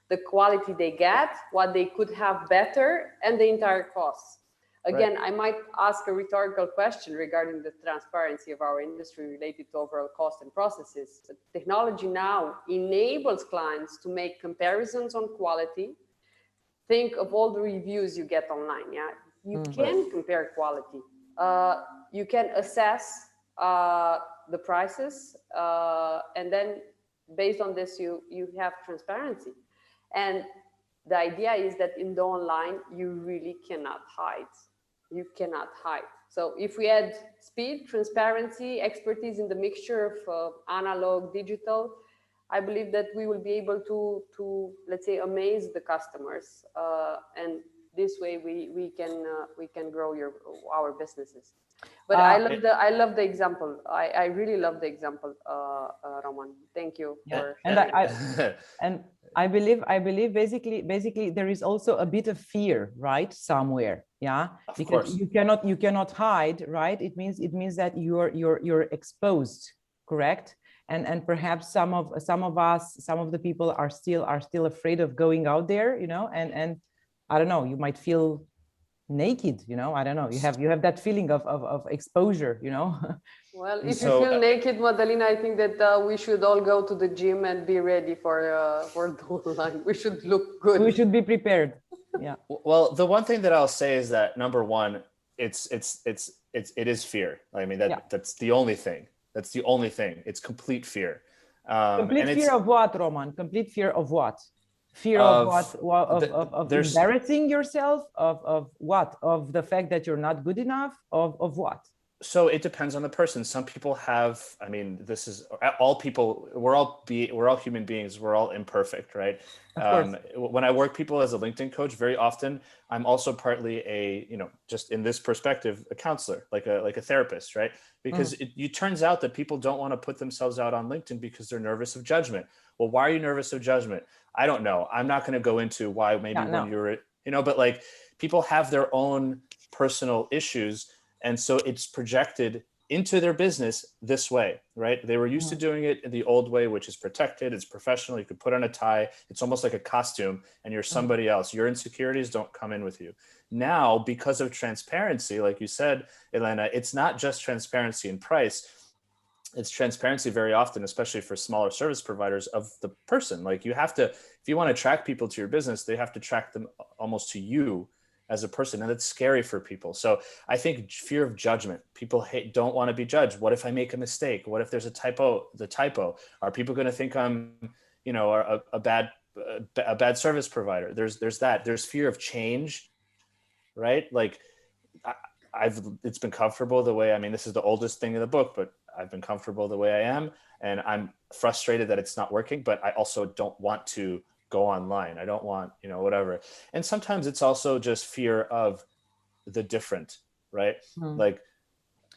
the quality they get, what they could have better, and the entire cost. Again, I might ask a rhetorical question regarding the transparency of our industry related to overall cost and processes. But technology now enables clients to make comparisons on quality. Think of all the reviews you get online. Yeah, you can compare quality. You can assess the prices, and then based on this, you have transparency. And the idea is that in the online, you really cannot hide. You cannot hide. So if we add speed, transparency, expertise in the mixture of analog, digital, I believe that we will be able to let's say, amaze the customers, and this way we can grow our businesses. But I love the example. I really love the example, Roman. Thank you for sharing. And I believe basically there is also a bit of fear, right, somewhere, yeah, because you cannot hide, right? It means that you're exposed, correct? And perhaps some of us, some of the people are still afraid of going out there, you know, and I don't know, you might feel naked, you know, I don't know, you have that feeling of exposure, you know. Well, if you feel naked, Madalina, I think that we should all go to the gym and be ready for the online. We should look good. We should be prepared. Yeah. Well, the one thing that I'll say is that number one, it is fear. I mean, that's the only thing. That's the only thing. It's complete fear. Complete fear of what, Roman? Complete fear of what? Fear of what? Of embarrassing yourself? Of what? Of the fact that you're not good enough? Of what? So it depends on the person. Some people have, I mean, this is all people, we're all human beings. We're all imperfect, right? When I work people as a LinkedIn coach, very often I'm also partly a, you know, just in this perspective, a counselor, like a therapist, right? Because it turns out that people don't want to put themselves out on LinkedIn because they're nervous of judgment. Well, why are you nervous of judgment? I don't know. I'm not going to go into why when you're, you know, but like people have their own personal issues. And so it's projected into their business this way, right? They were used to doing it the old way, which is protected, it's professional, you could put on a tie, it's almost like a costume, and you're somebody else. Your insecurities don't come in with you. Now, because of transparency, like you said, Elena, it's not just transparency in price, it's transparency very often, especially for smaller service providers, of the person. Like you have to, if you want to track people to your business, they have to track them almost to you as a person, and it's scary for people. So I think fear of judgment. People don't want to be judged. What if I make a mistake? What if there's a typo? Are people going to think I'm, you know, a bad service provider? There's that. There's fear of change, right? Like it's been comfortable the way. I mean, this is the oldest thing in the book, but I've been comfortable the way I am, and I'm frustrated that it's not working. But I also don't want to go online. I don't want, you know, whatever. And sometimes it's also just fear of the different, right? Like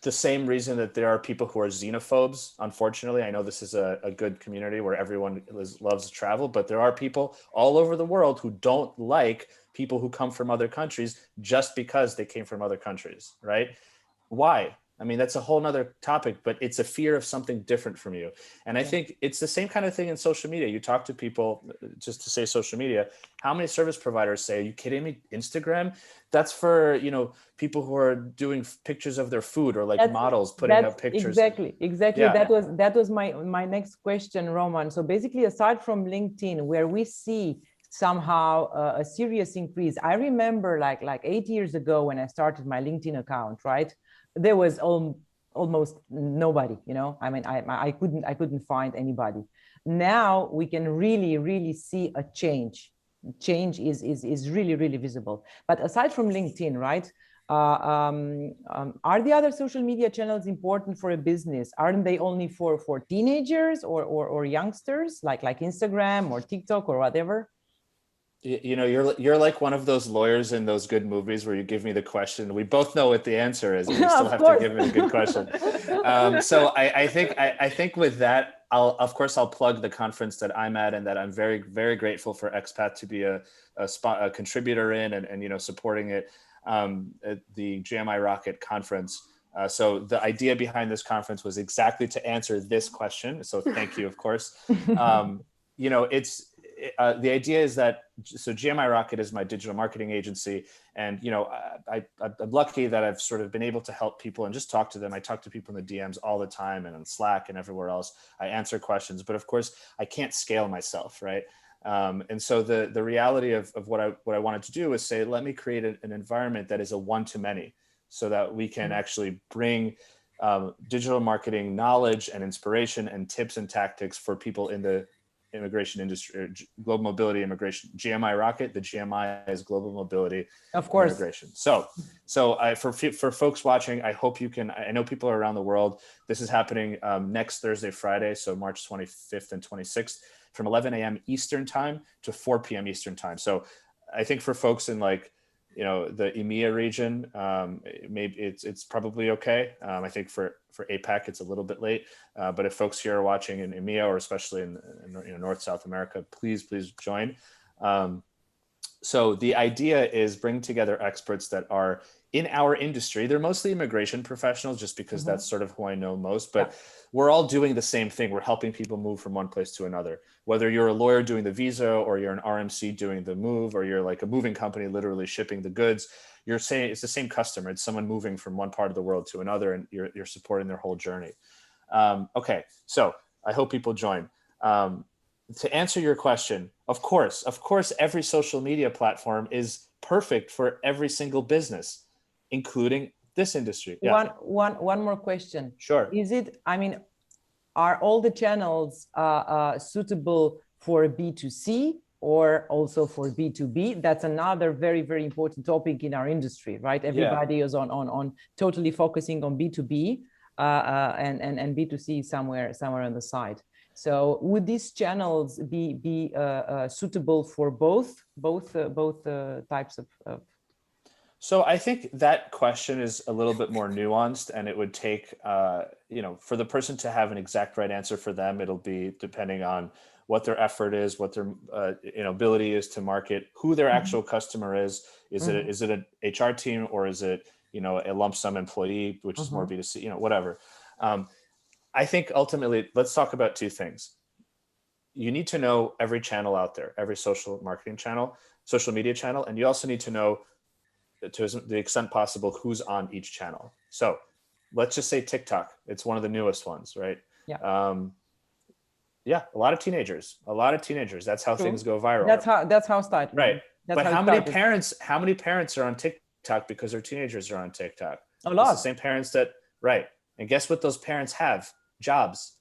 the same reason that there are people who are xenophobes. Unfortunately, I know this is a good community where everyone loves to travel, but there are people all over the world who don't like people who come from other countries just because they came from other countries, right? Why? I mean, that's a whole nother topic, but it's a fear of something different from you. And I think it's the same kind of thing in social media. You talk to people, just to say social media, how many service providers say, are you kidding me? Instagram? That's for, you know, people who are doing pictures of their food, or like models putting up pictures. Exactly. Yeah. That was my next question, Roman. So basically, aside from LinkedIn, where we see somehow a serious increase, I remember like 8 years ago when I started my LinkedIn account, right? There was almost nobody, you know, I mean, I couldn't find anybody. Now we can really see a change. Change is really visible. But aside from LinkedIn, right, are the other social media channels important for a business? Aren't they only for teenagers or youngsters, like Instagram or TikTok or whatever? You know, you're like one of those lawyers in those good movies where you give me the question. We both know what the answer is, and you still have to give me the good question. So I think with that, I'll plug the conference that I'm at, and that I'm very grateful for Xpath to be a contributor in, and you know, supporting it. At the GMI Rocket conference So the idea behind this conference was exactly to answer this question. So thank you, of course. You know, the idea is that, so GMI Rocket is my digital marketing agency. And, you know, I'm lucky that I've sort of been able to help people and just talk to them. I talk to people in the DMs all the time and on Slack and everywhere else. I answer questions, but of course I can't scale myself, right? And so the reality of what I wanted to do is say, let me create an environment that is a one-to-many, so that we can actually bring digital marketing knowledge and inspiration and tips and tactics for people in the immigration industry, global mobility immigration. GMI Rocket, the GMI is global mobility, of course, immigration. So for folks watching, I hope you can, I know people are around the world. This is happening next Thursday, Friday, so March 25th and 26th, from 11 a.m. Eastern time to 4 p.m. Eastern time. So I think for folks in, like, you know, the EMEA region, maybe it's probably okay. I think for APAC, it's a little bit late. But if folks here are watching in EMEA, or especially in you know, North, South America, please join. So the idea is bring together experts that are in our industry. They're mostly immigration professionals, just because that's sort of who I know most, but we're all doing the same thing. We're helping people move from one place to another. Whether you're a lawyer doing the visa, or you're an RMC doing the move, or you're like a moving company literally shipping the goods, you're saying it's the same customer. It's someone moving from one part of the world to another, and you're supporting their whole journey. Okay, so I hope people join. To answer your question, of course, every social media platform is perfect for every single business, including this industry. Yeah. One more question. Sure. Is it, I mean, are all the channels suitable for B2C or also for B2B? That's another very, very important topic in our industry, right? Everybody is on totally focusing on B2B and B2C somewhere on the side. So would these channels be suitable for both types of? So I think that question is a little bit more nuanced, and it would take, you know, for the person to have an exact right answer for them, it'll be depending on what their effort is, what their you know, ability is to market, who their actual customer is. Is it an HR team, or is it, you know, a lump sum employee, which is more B2C, you know, whatever. I think ultimately, let's talk about two things. You need to know every channel out there, every social marketing channel, social media channel, and you also need to know, to the extent possible, who's on each channel. So let's just say TikTok. It's one of the newest ones, right? Yeah. Yeah, a lot of teenagers. That's how things go viral. That's how it started. Right. That's but how many parents are on TikTok because their teenagers are on TikTok? A lot. It's the same parents that, right. And guess what those parents have? Jobs.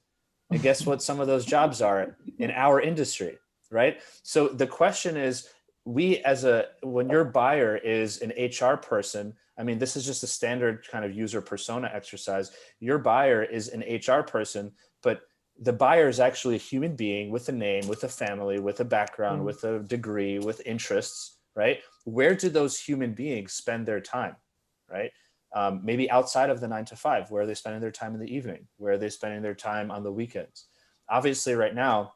And guess what some of those jobs are in our industry, right? So the question is, when your buyer is an HR person, I mean, this is just a standard kind of user persona exercise. Your buyer is an HR person, but the buyer is actually a human being with a name, with a family, with a background, with a degree, with interests, right? Where do those human beings spend their time, right? Maybe outside of the 9 to 5, where are they spending their time in the evening? Where are they spending their time on the weekends? Obviously, right now,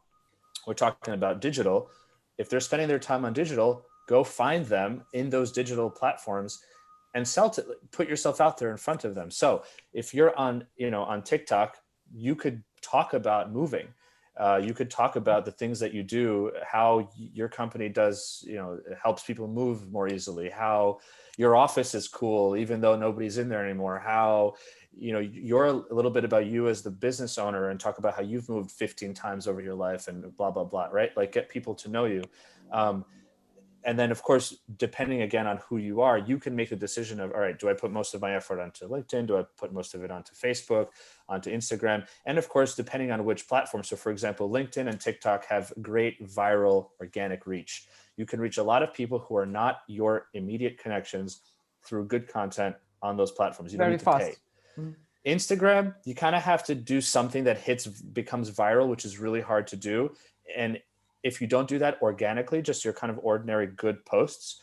we're talking about digital. If they're spending their time on digital, go find them in those digital platforms and put yourself out there in front of them. So if you're on TikTok, you could talk about moving. You could talk about the things that you do, how your company does, helps people move more easily, how your office is cool, even though nobody's in there anymore, how, you're a little bit about you as the business owner and talk about how you've moved 15 times over your life and blah, blah, blah, right? Like get people to know you. And then of course, depending again on who you are, you can make a decision of, all right, do I put most of my effort onto LinkedIn? Do I put most of it onto Facebook, onto Instagram? And of course, depending on which platform. So for example, LinkedIn and TikTok have great viral organic reach. You can reach a lot of people who are not your immediate connections through good content on those platforms. You don't need to pay. Instagram, you kind of have to do something that becomes viral, which is really hard to do. And if you don't do that organically, just your kind of ordinary good posts,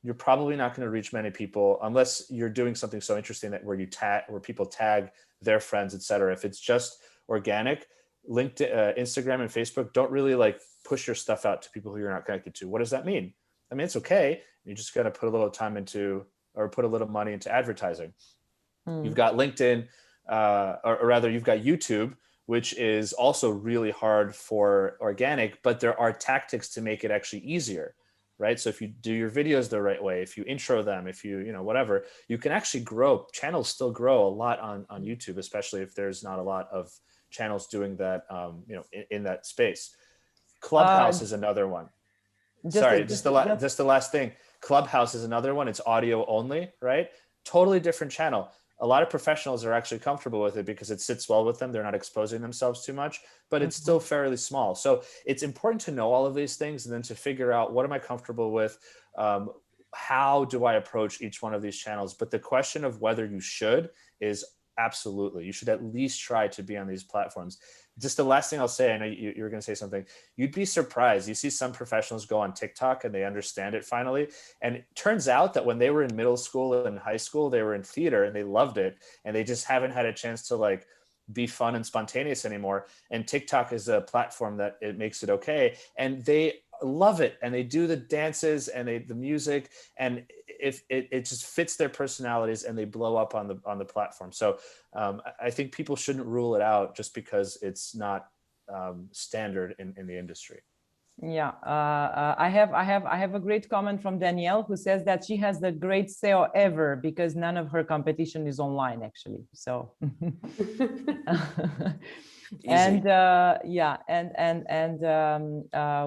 you're probably not going to reach many people unless you're doing something so interesting that where people tag their friends, et cetera. If it's just organic, LinkedIn, Instagram and Facebook don't really like push your stuff out to people who you're not connected to. What does that mean? I mean, it's okay. You just got to put a little time into, or put a little money into advertising. You've got LinkedIn, or rather you've got YouTube, which is also really hard for organic, but there are tactics to make it actually easier, right? So if you do your videos the right way, if you intro them, if you, whatever, you can actually grow. Channels still grow a lot on YouTube, especially if there's not a lot of channels doing that, in that space. Clubhouse is another one. Just the last thing. Clubhouse is another one. It's audio only, right? Totally different channel. A lot of professionals are actually comfortable with it because it sits well with them. They're not exposing themselves too much, but it's still fairly small. So it's important to know all of these things and then to figure out, what am I comfortable with? How do I approach each one of these channels? But the question of whether you should is absolutely. You should at least try to be on these platforms. Just the last thing I'll say, I know you were going to say something. You'd be surprised. You see some professionals go on TikTok and they understand it finally. And it turns out that when they were in middle school and high school, they were in theater and they loved it. And they just haven't had a chance to be fun and spontaneous anymore. And TikTok is a platform that it makes it okay. And they love it. And they do the dances and the music, and if it just fits their personalities, and they blow up on the platform. So I think people shouldn't rule it out just because it's not standard in the industry. Yeah, I have a great comment from Danielle, who says that she has the great SEO ever because none of her competition is online, actually. So and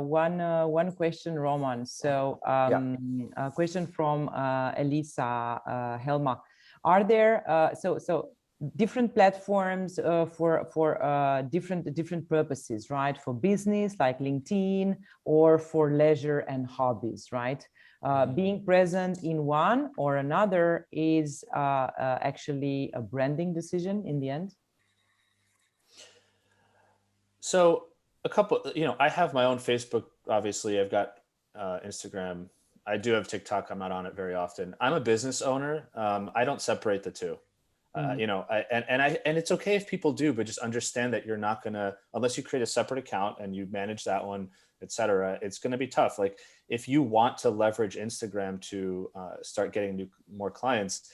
one question, Roman. So a question from Elisa Helma. Are there so different platforms for different purposes, right? For business like LinkedIn, or for leisure and hobbies, right? Being present in one or another is actually a branding decision in the end. So a couple, I have my own Facebook, obviously. I've got Instagram. I do have TikTok. I'm not on it very often. I'm a business owner. I don't separate the two. And it's okay if people do, but just understand that you're not gonna, unless you create a separate account and you manage that one, etc. It's gonna be tough. Like if you want to leverage Instagram to start getting more clients,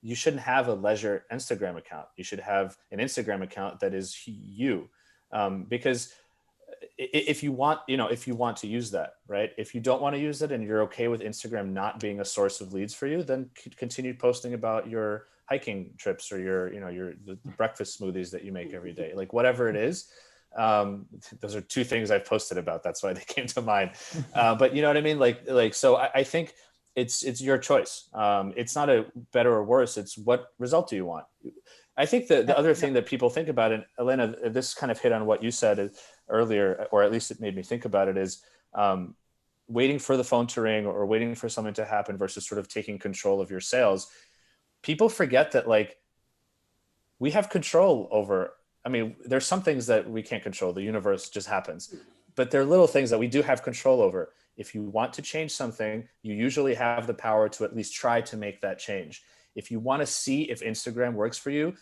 you shouldn't have a leisure Instagram account. You should have an Instagram account that is you, because if you want, if you want to use that, right? If you don't want to use it and you're okay with Instagram not being a source of leads for you, then continue posting about your hiking trips or the breakfast smoothies that you make every day, like whatever it is. Those are two things I've posted about. That's why they came to mind. But you know what I mean? So I think it's your choice. It's not a better or worse. It's what result do you want? I think the other thing that people think about, and Elena, this kind of hit on what you said earlier, or at least it made me think about it, is waiting for the phone to ring or waiting for something to happen versus sort of taking control of your sales. People forget that we have control over, there's some things that we can't control. The universe just happens, but there are little things that we do have control over. If you want to change something, you usually have the power to at least try to make that change. If you want to see if Instagram works for you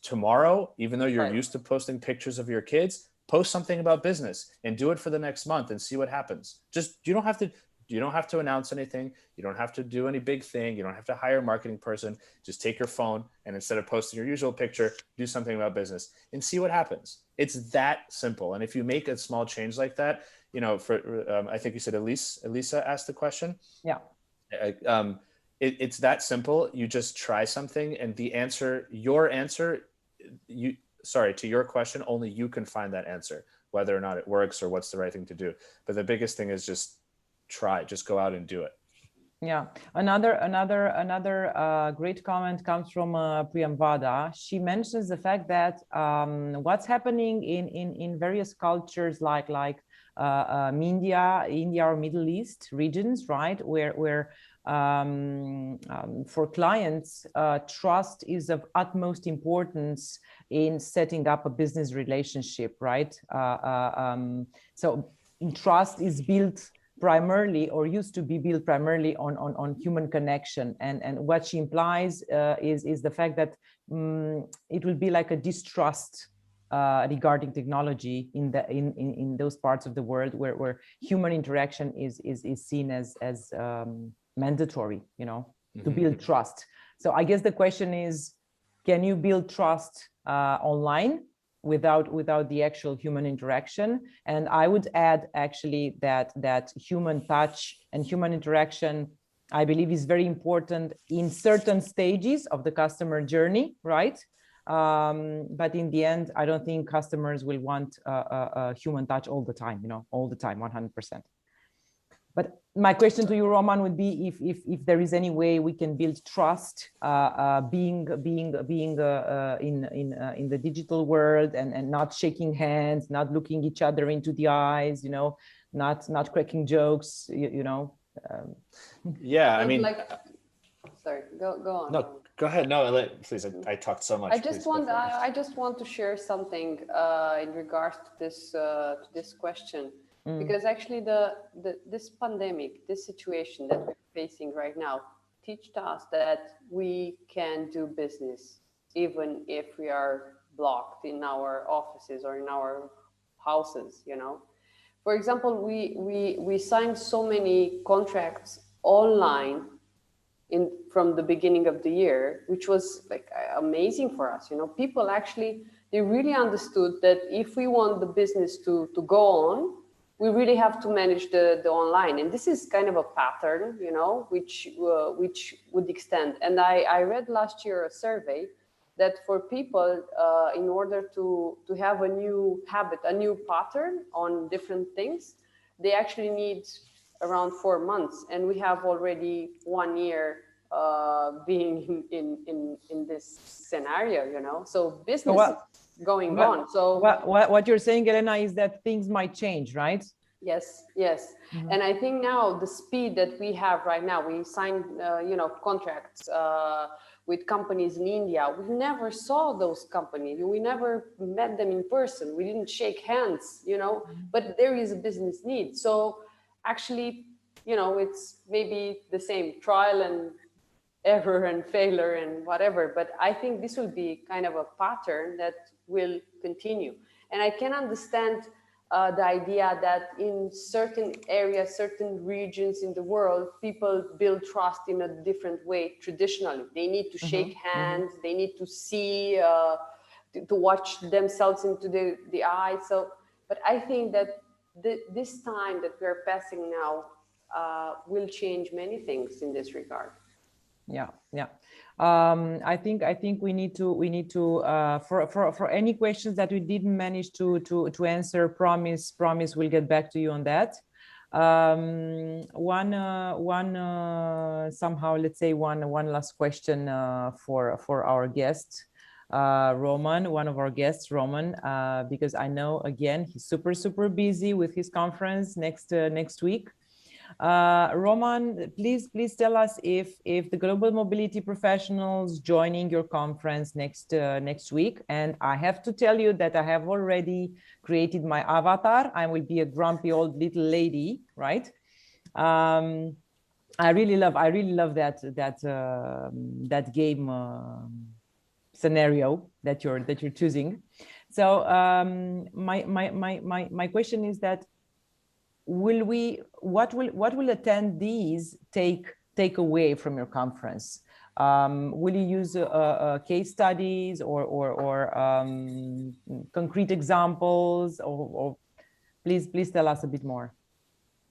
tomorrow, even though you're used to posting pictures of your kids, post something about business and do it for the next month and see what happens. Just, you don't have to announce anything. You don't have to do any big thing. You don't have to hire a marketing person. Just take your phone and instead of posting your usual picture, do something about business and see what happens. It's that simple. And if you make a small change like that, I think you said Elisa asked the question. Yeah. It's that simple. You just try something, and to your question, only you can find that answer, whether or not it works or what's the right thing to do. But the biggest thing is just go out and do it. Yeah. Another great comment comes from Priyamvada. She mentions the fact that what's happening in various cultures like India or Middle East regions, right, where for clients, trust is of utmost importance in setting up a business relationship, right? So trust is built primarily, or used to be built primarily, on human connection, and what she implies is the fact that it will be like a distrust regarding technology in those parts of the world where human interaction is seen as mandatory, to build trust. So I guess the question is, can you build trust online without the actual human interaction? And I would add actually that human touch and human interaction, I believe, is very important in certain stages of the customer journey, right? But in the end, I don't think customers will want a human touch all the time, all the time, 100%. But my question to you, Roman, would be if there is any way we can build trust, being in the digital world, and not shaking hands, not looking each other into the eyes, not cracking jokes, Yeah, I mean, sorry, go on. No, go ahead. No, please. I talked so much. I just want to share something in regards to this question. Because actually this pandemic, this situation that we're facing right now, teached us that we can do business even if we are blocked in our offices or in our houses, For example, we signed so many contracts online from the beginning of the year, which was like amazing for us. People actually, they really understood that if we want the business to go on, we really have to manage the online. And this is kind of a pattern, which would extend. And I read last year a survey that for people, in order to have a new habit, a new pattern on different things, they actually need around 4 months. And we have already 1 year being in this scenario, So business is going on. So what you're saying, Elena, is that things might change, right? Yes. And I think now the speed that we have right now, we signed, contracts with companies in India. We never saw those companies. We never met them in person. We didn't shake hands, but there is a business need. So actually, it's maybe the same trial and error and failure and whatever, but I think this will be kind of a pattern that will continue. And I can understand the idea that in certain areas, certain regions in the world, people build trust in a different way traditionally. They need to shake hands, they need to see, to watch themselves into the eye. So, but I think that this time that we're passing now will change many things in this regard. Yeah. I think we need to for any questions that we didn't manage to answer, promise we'll get back to you on that. Somehow, let's say one last question for our guest, Roman, one of our guests, Roman, because I know again he's super busy with his conference next week. Roman, please tell us if the global mobility professionals joining your conference next week. And I have to tell you that I have already created my avatar. I will be a grumpy old little lady, right? I really love that game scenario that you're choosing. So my question is that what will attendees take away from your conference? Will you use case studies or concrete examples, or please tell us a bit more.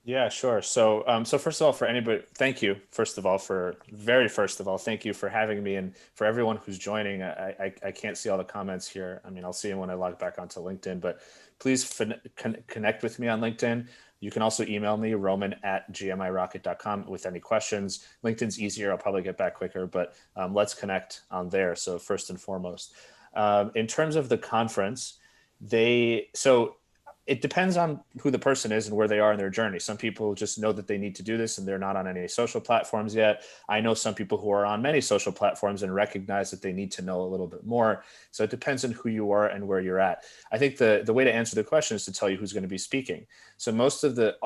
Yeah, sure. So, first of all, for anybody, thank you. First of all, thank you for having me, and for everyone who's joining. I can't see all the comments here. I mean, I'll see them when I log back onto LinkedIn, but please connect with me on LinkedIn. You can also email me, roman@gmirocket.com, with any questions. LinkedIn's easier. I'll probably get back quicker, but let's connect on there. So first and foremost, in terms of the conference, it depends on who the person is and where they are in their journey. Some people just know that they need to do this and they're not on any social platforms yet. I know some people who are on many social platforms and recognize that they need to know a little bit more. So it depends on who you are and where you're at. I think the way to answer the question is to tell you who's going to be speaking. So most of the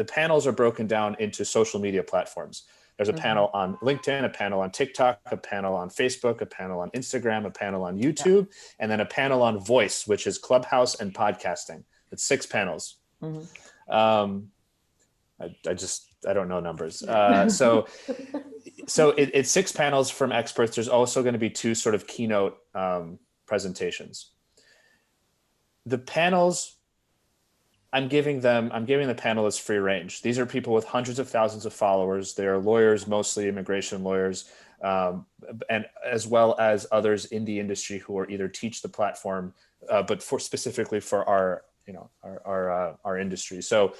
panels are broken down into social media platforms. There's a panel on LinkedIn, a panel on TikTok, a panel on Facebook, a panel on Instagram, a panel on YouTube, and then a panel on Voice, which is Clubhouse and podcasting. It's 6 panels. I don't know numbers. So So it's 6 panels from experts. There's also going to be 2 sort of keynote presentations. The panels, I'm giving the panelists free range. These are people with hundreds of thousands of followers. They are lawyers, mostly immigration lawyers, and as well as others in the industry who are either teach the platform, but specifically for our industry. So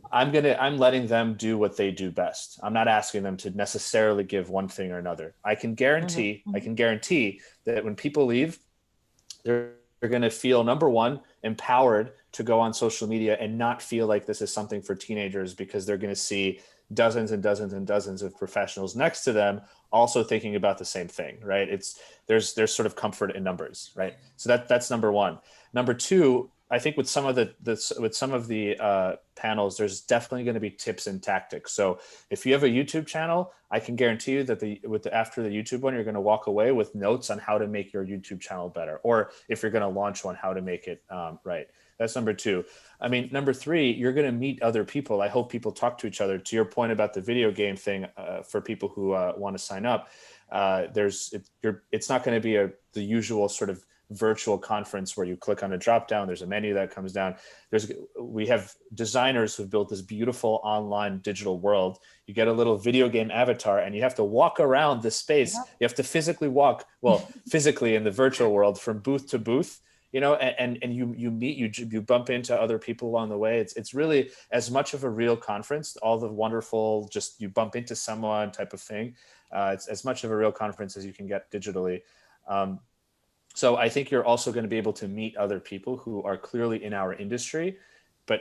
I'm letting them do what they do best. I'm not asking them to necessarily give one thing or another. I can guarantee that when people leave, they're going to feel, number one, empowered to go on social media and not feel like this is something for teenagers, because they're going to see dozens and dozens and dozens of professionals next to them also thinking about the same thing, right? There's sort of comfort in numbers, right? So that's number one. Number two, I think with some of the panels, there's definitely going to be tips and tactics. So if you have a YouTube channel, I can guarantee you that after the YouTube one, you're going to walk away with notes on how to make your YouTube channel better, or if you're going to launch one, how to make it right. That's number two. I mean, number three, you're going to meet other people. I hope people talk to each other. To your point about the video game thing, for people who want to sign up, it's not going to be the usual sort of virtual conference where you click on a drop down, there's a menu that comes down. We have designers who've built this beautiful online digital world. You get a little video game avatar and you have to walk around the space. You have to physically walk, physically in the virtual world, from booth to booth, and you bump into other people along the way. It's really as much of a real conference, all the wonderful, just you bump into someone type of thing. It's as much of a real conference as you can get digitally. So I think you're also going to be able to meet other people who are clearly in our industry,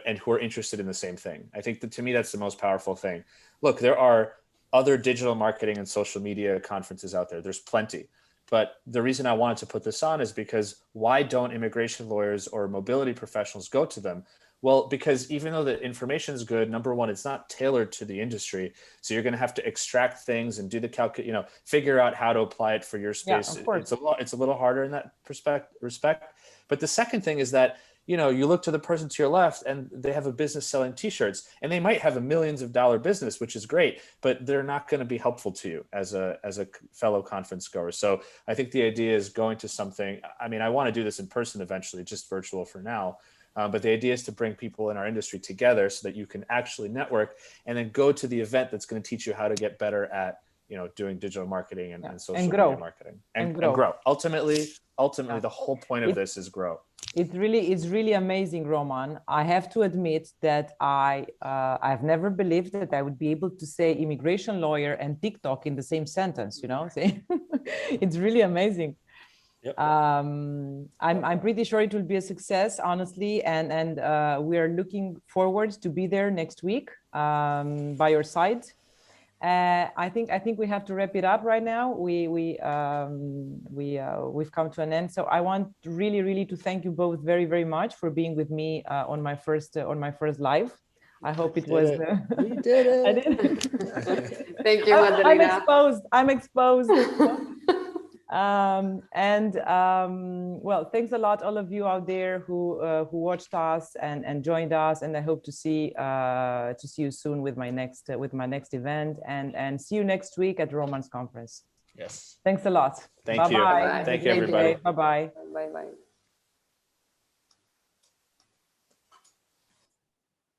and who are interested in the same thing. I think that, to me, that's the most powerful thing. Look, there are other digital marketing and social media conferences out there. There's plenty. But the reason I wanted to put this on is because why don't immigration lawyers or mobility professionals go to them? Well, because even though the information is good, number one, it's not tailored to the industry. So you're going to have to extract things and do the figure out how to apply it for your space. Yeah, of course. It's a little harder in that respect. But the second thing is that, you look to the person to your left and they have a business selling t-shirts, and they might have a millions of dollar business, which is great, but they're not going to be helpful to you as a fellow conference goer. So I think the idea is going to something. I mean, I want to do this in person eventually, just virtual for now. But the idea is to bring people in our industry together so that you can actually network and then go to the event that's going to teach you how to get better at, doing digital marketing and social media marketing and grow. Ultimately, the whole point of this is grow. It's really amazing, Roman. I have to admit that I've never believed that I would be able to say immigration lawyer and TikTok in the same sentence, It's really amazing. Yep. I'm pretty sure it will be a success, honestly, and we are looking forward to be there next week by your side. I think we have to wrap it up right now. We've come to an end. So I want really to thank you both very, very much for being with me on my first live. I hope it was. We did it. I did. Thank you, Madalena. I'm exposed. Well, thanks a lot, all of you out there who watched us and joined us, and I hope to see you soon with my next event, and see you next week at Roman's conference. Yes. Thank you a lot. Thank you. Bye-bye. Thank you, everybody. Bye-bye. Bye-bye.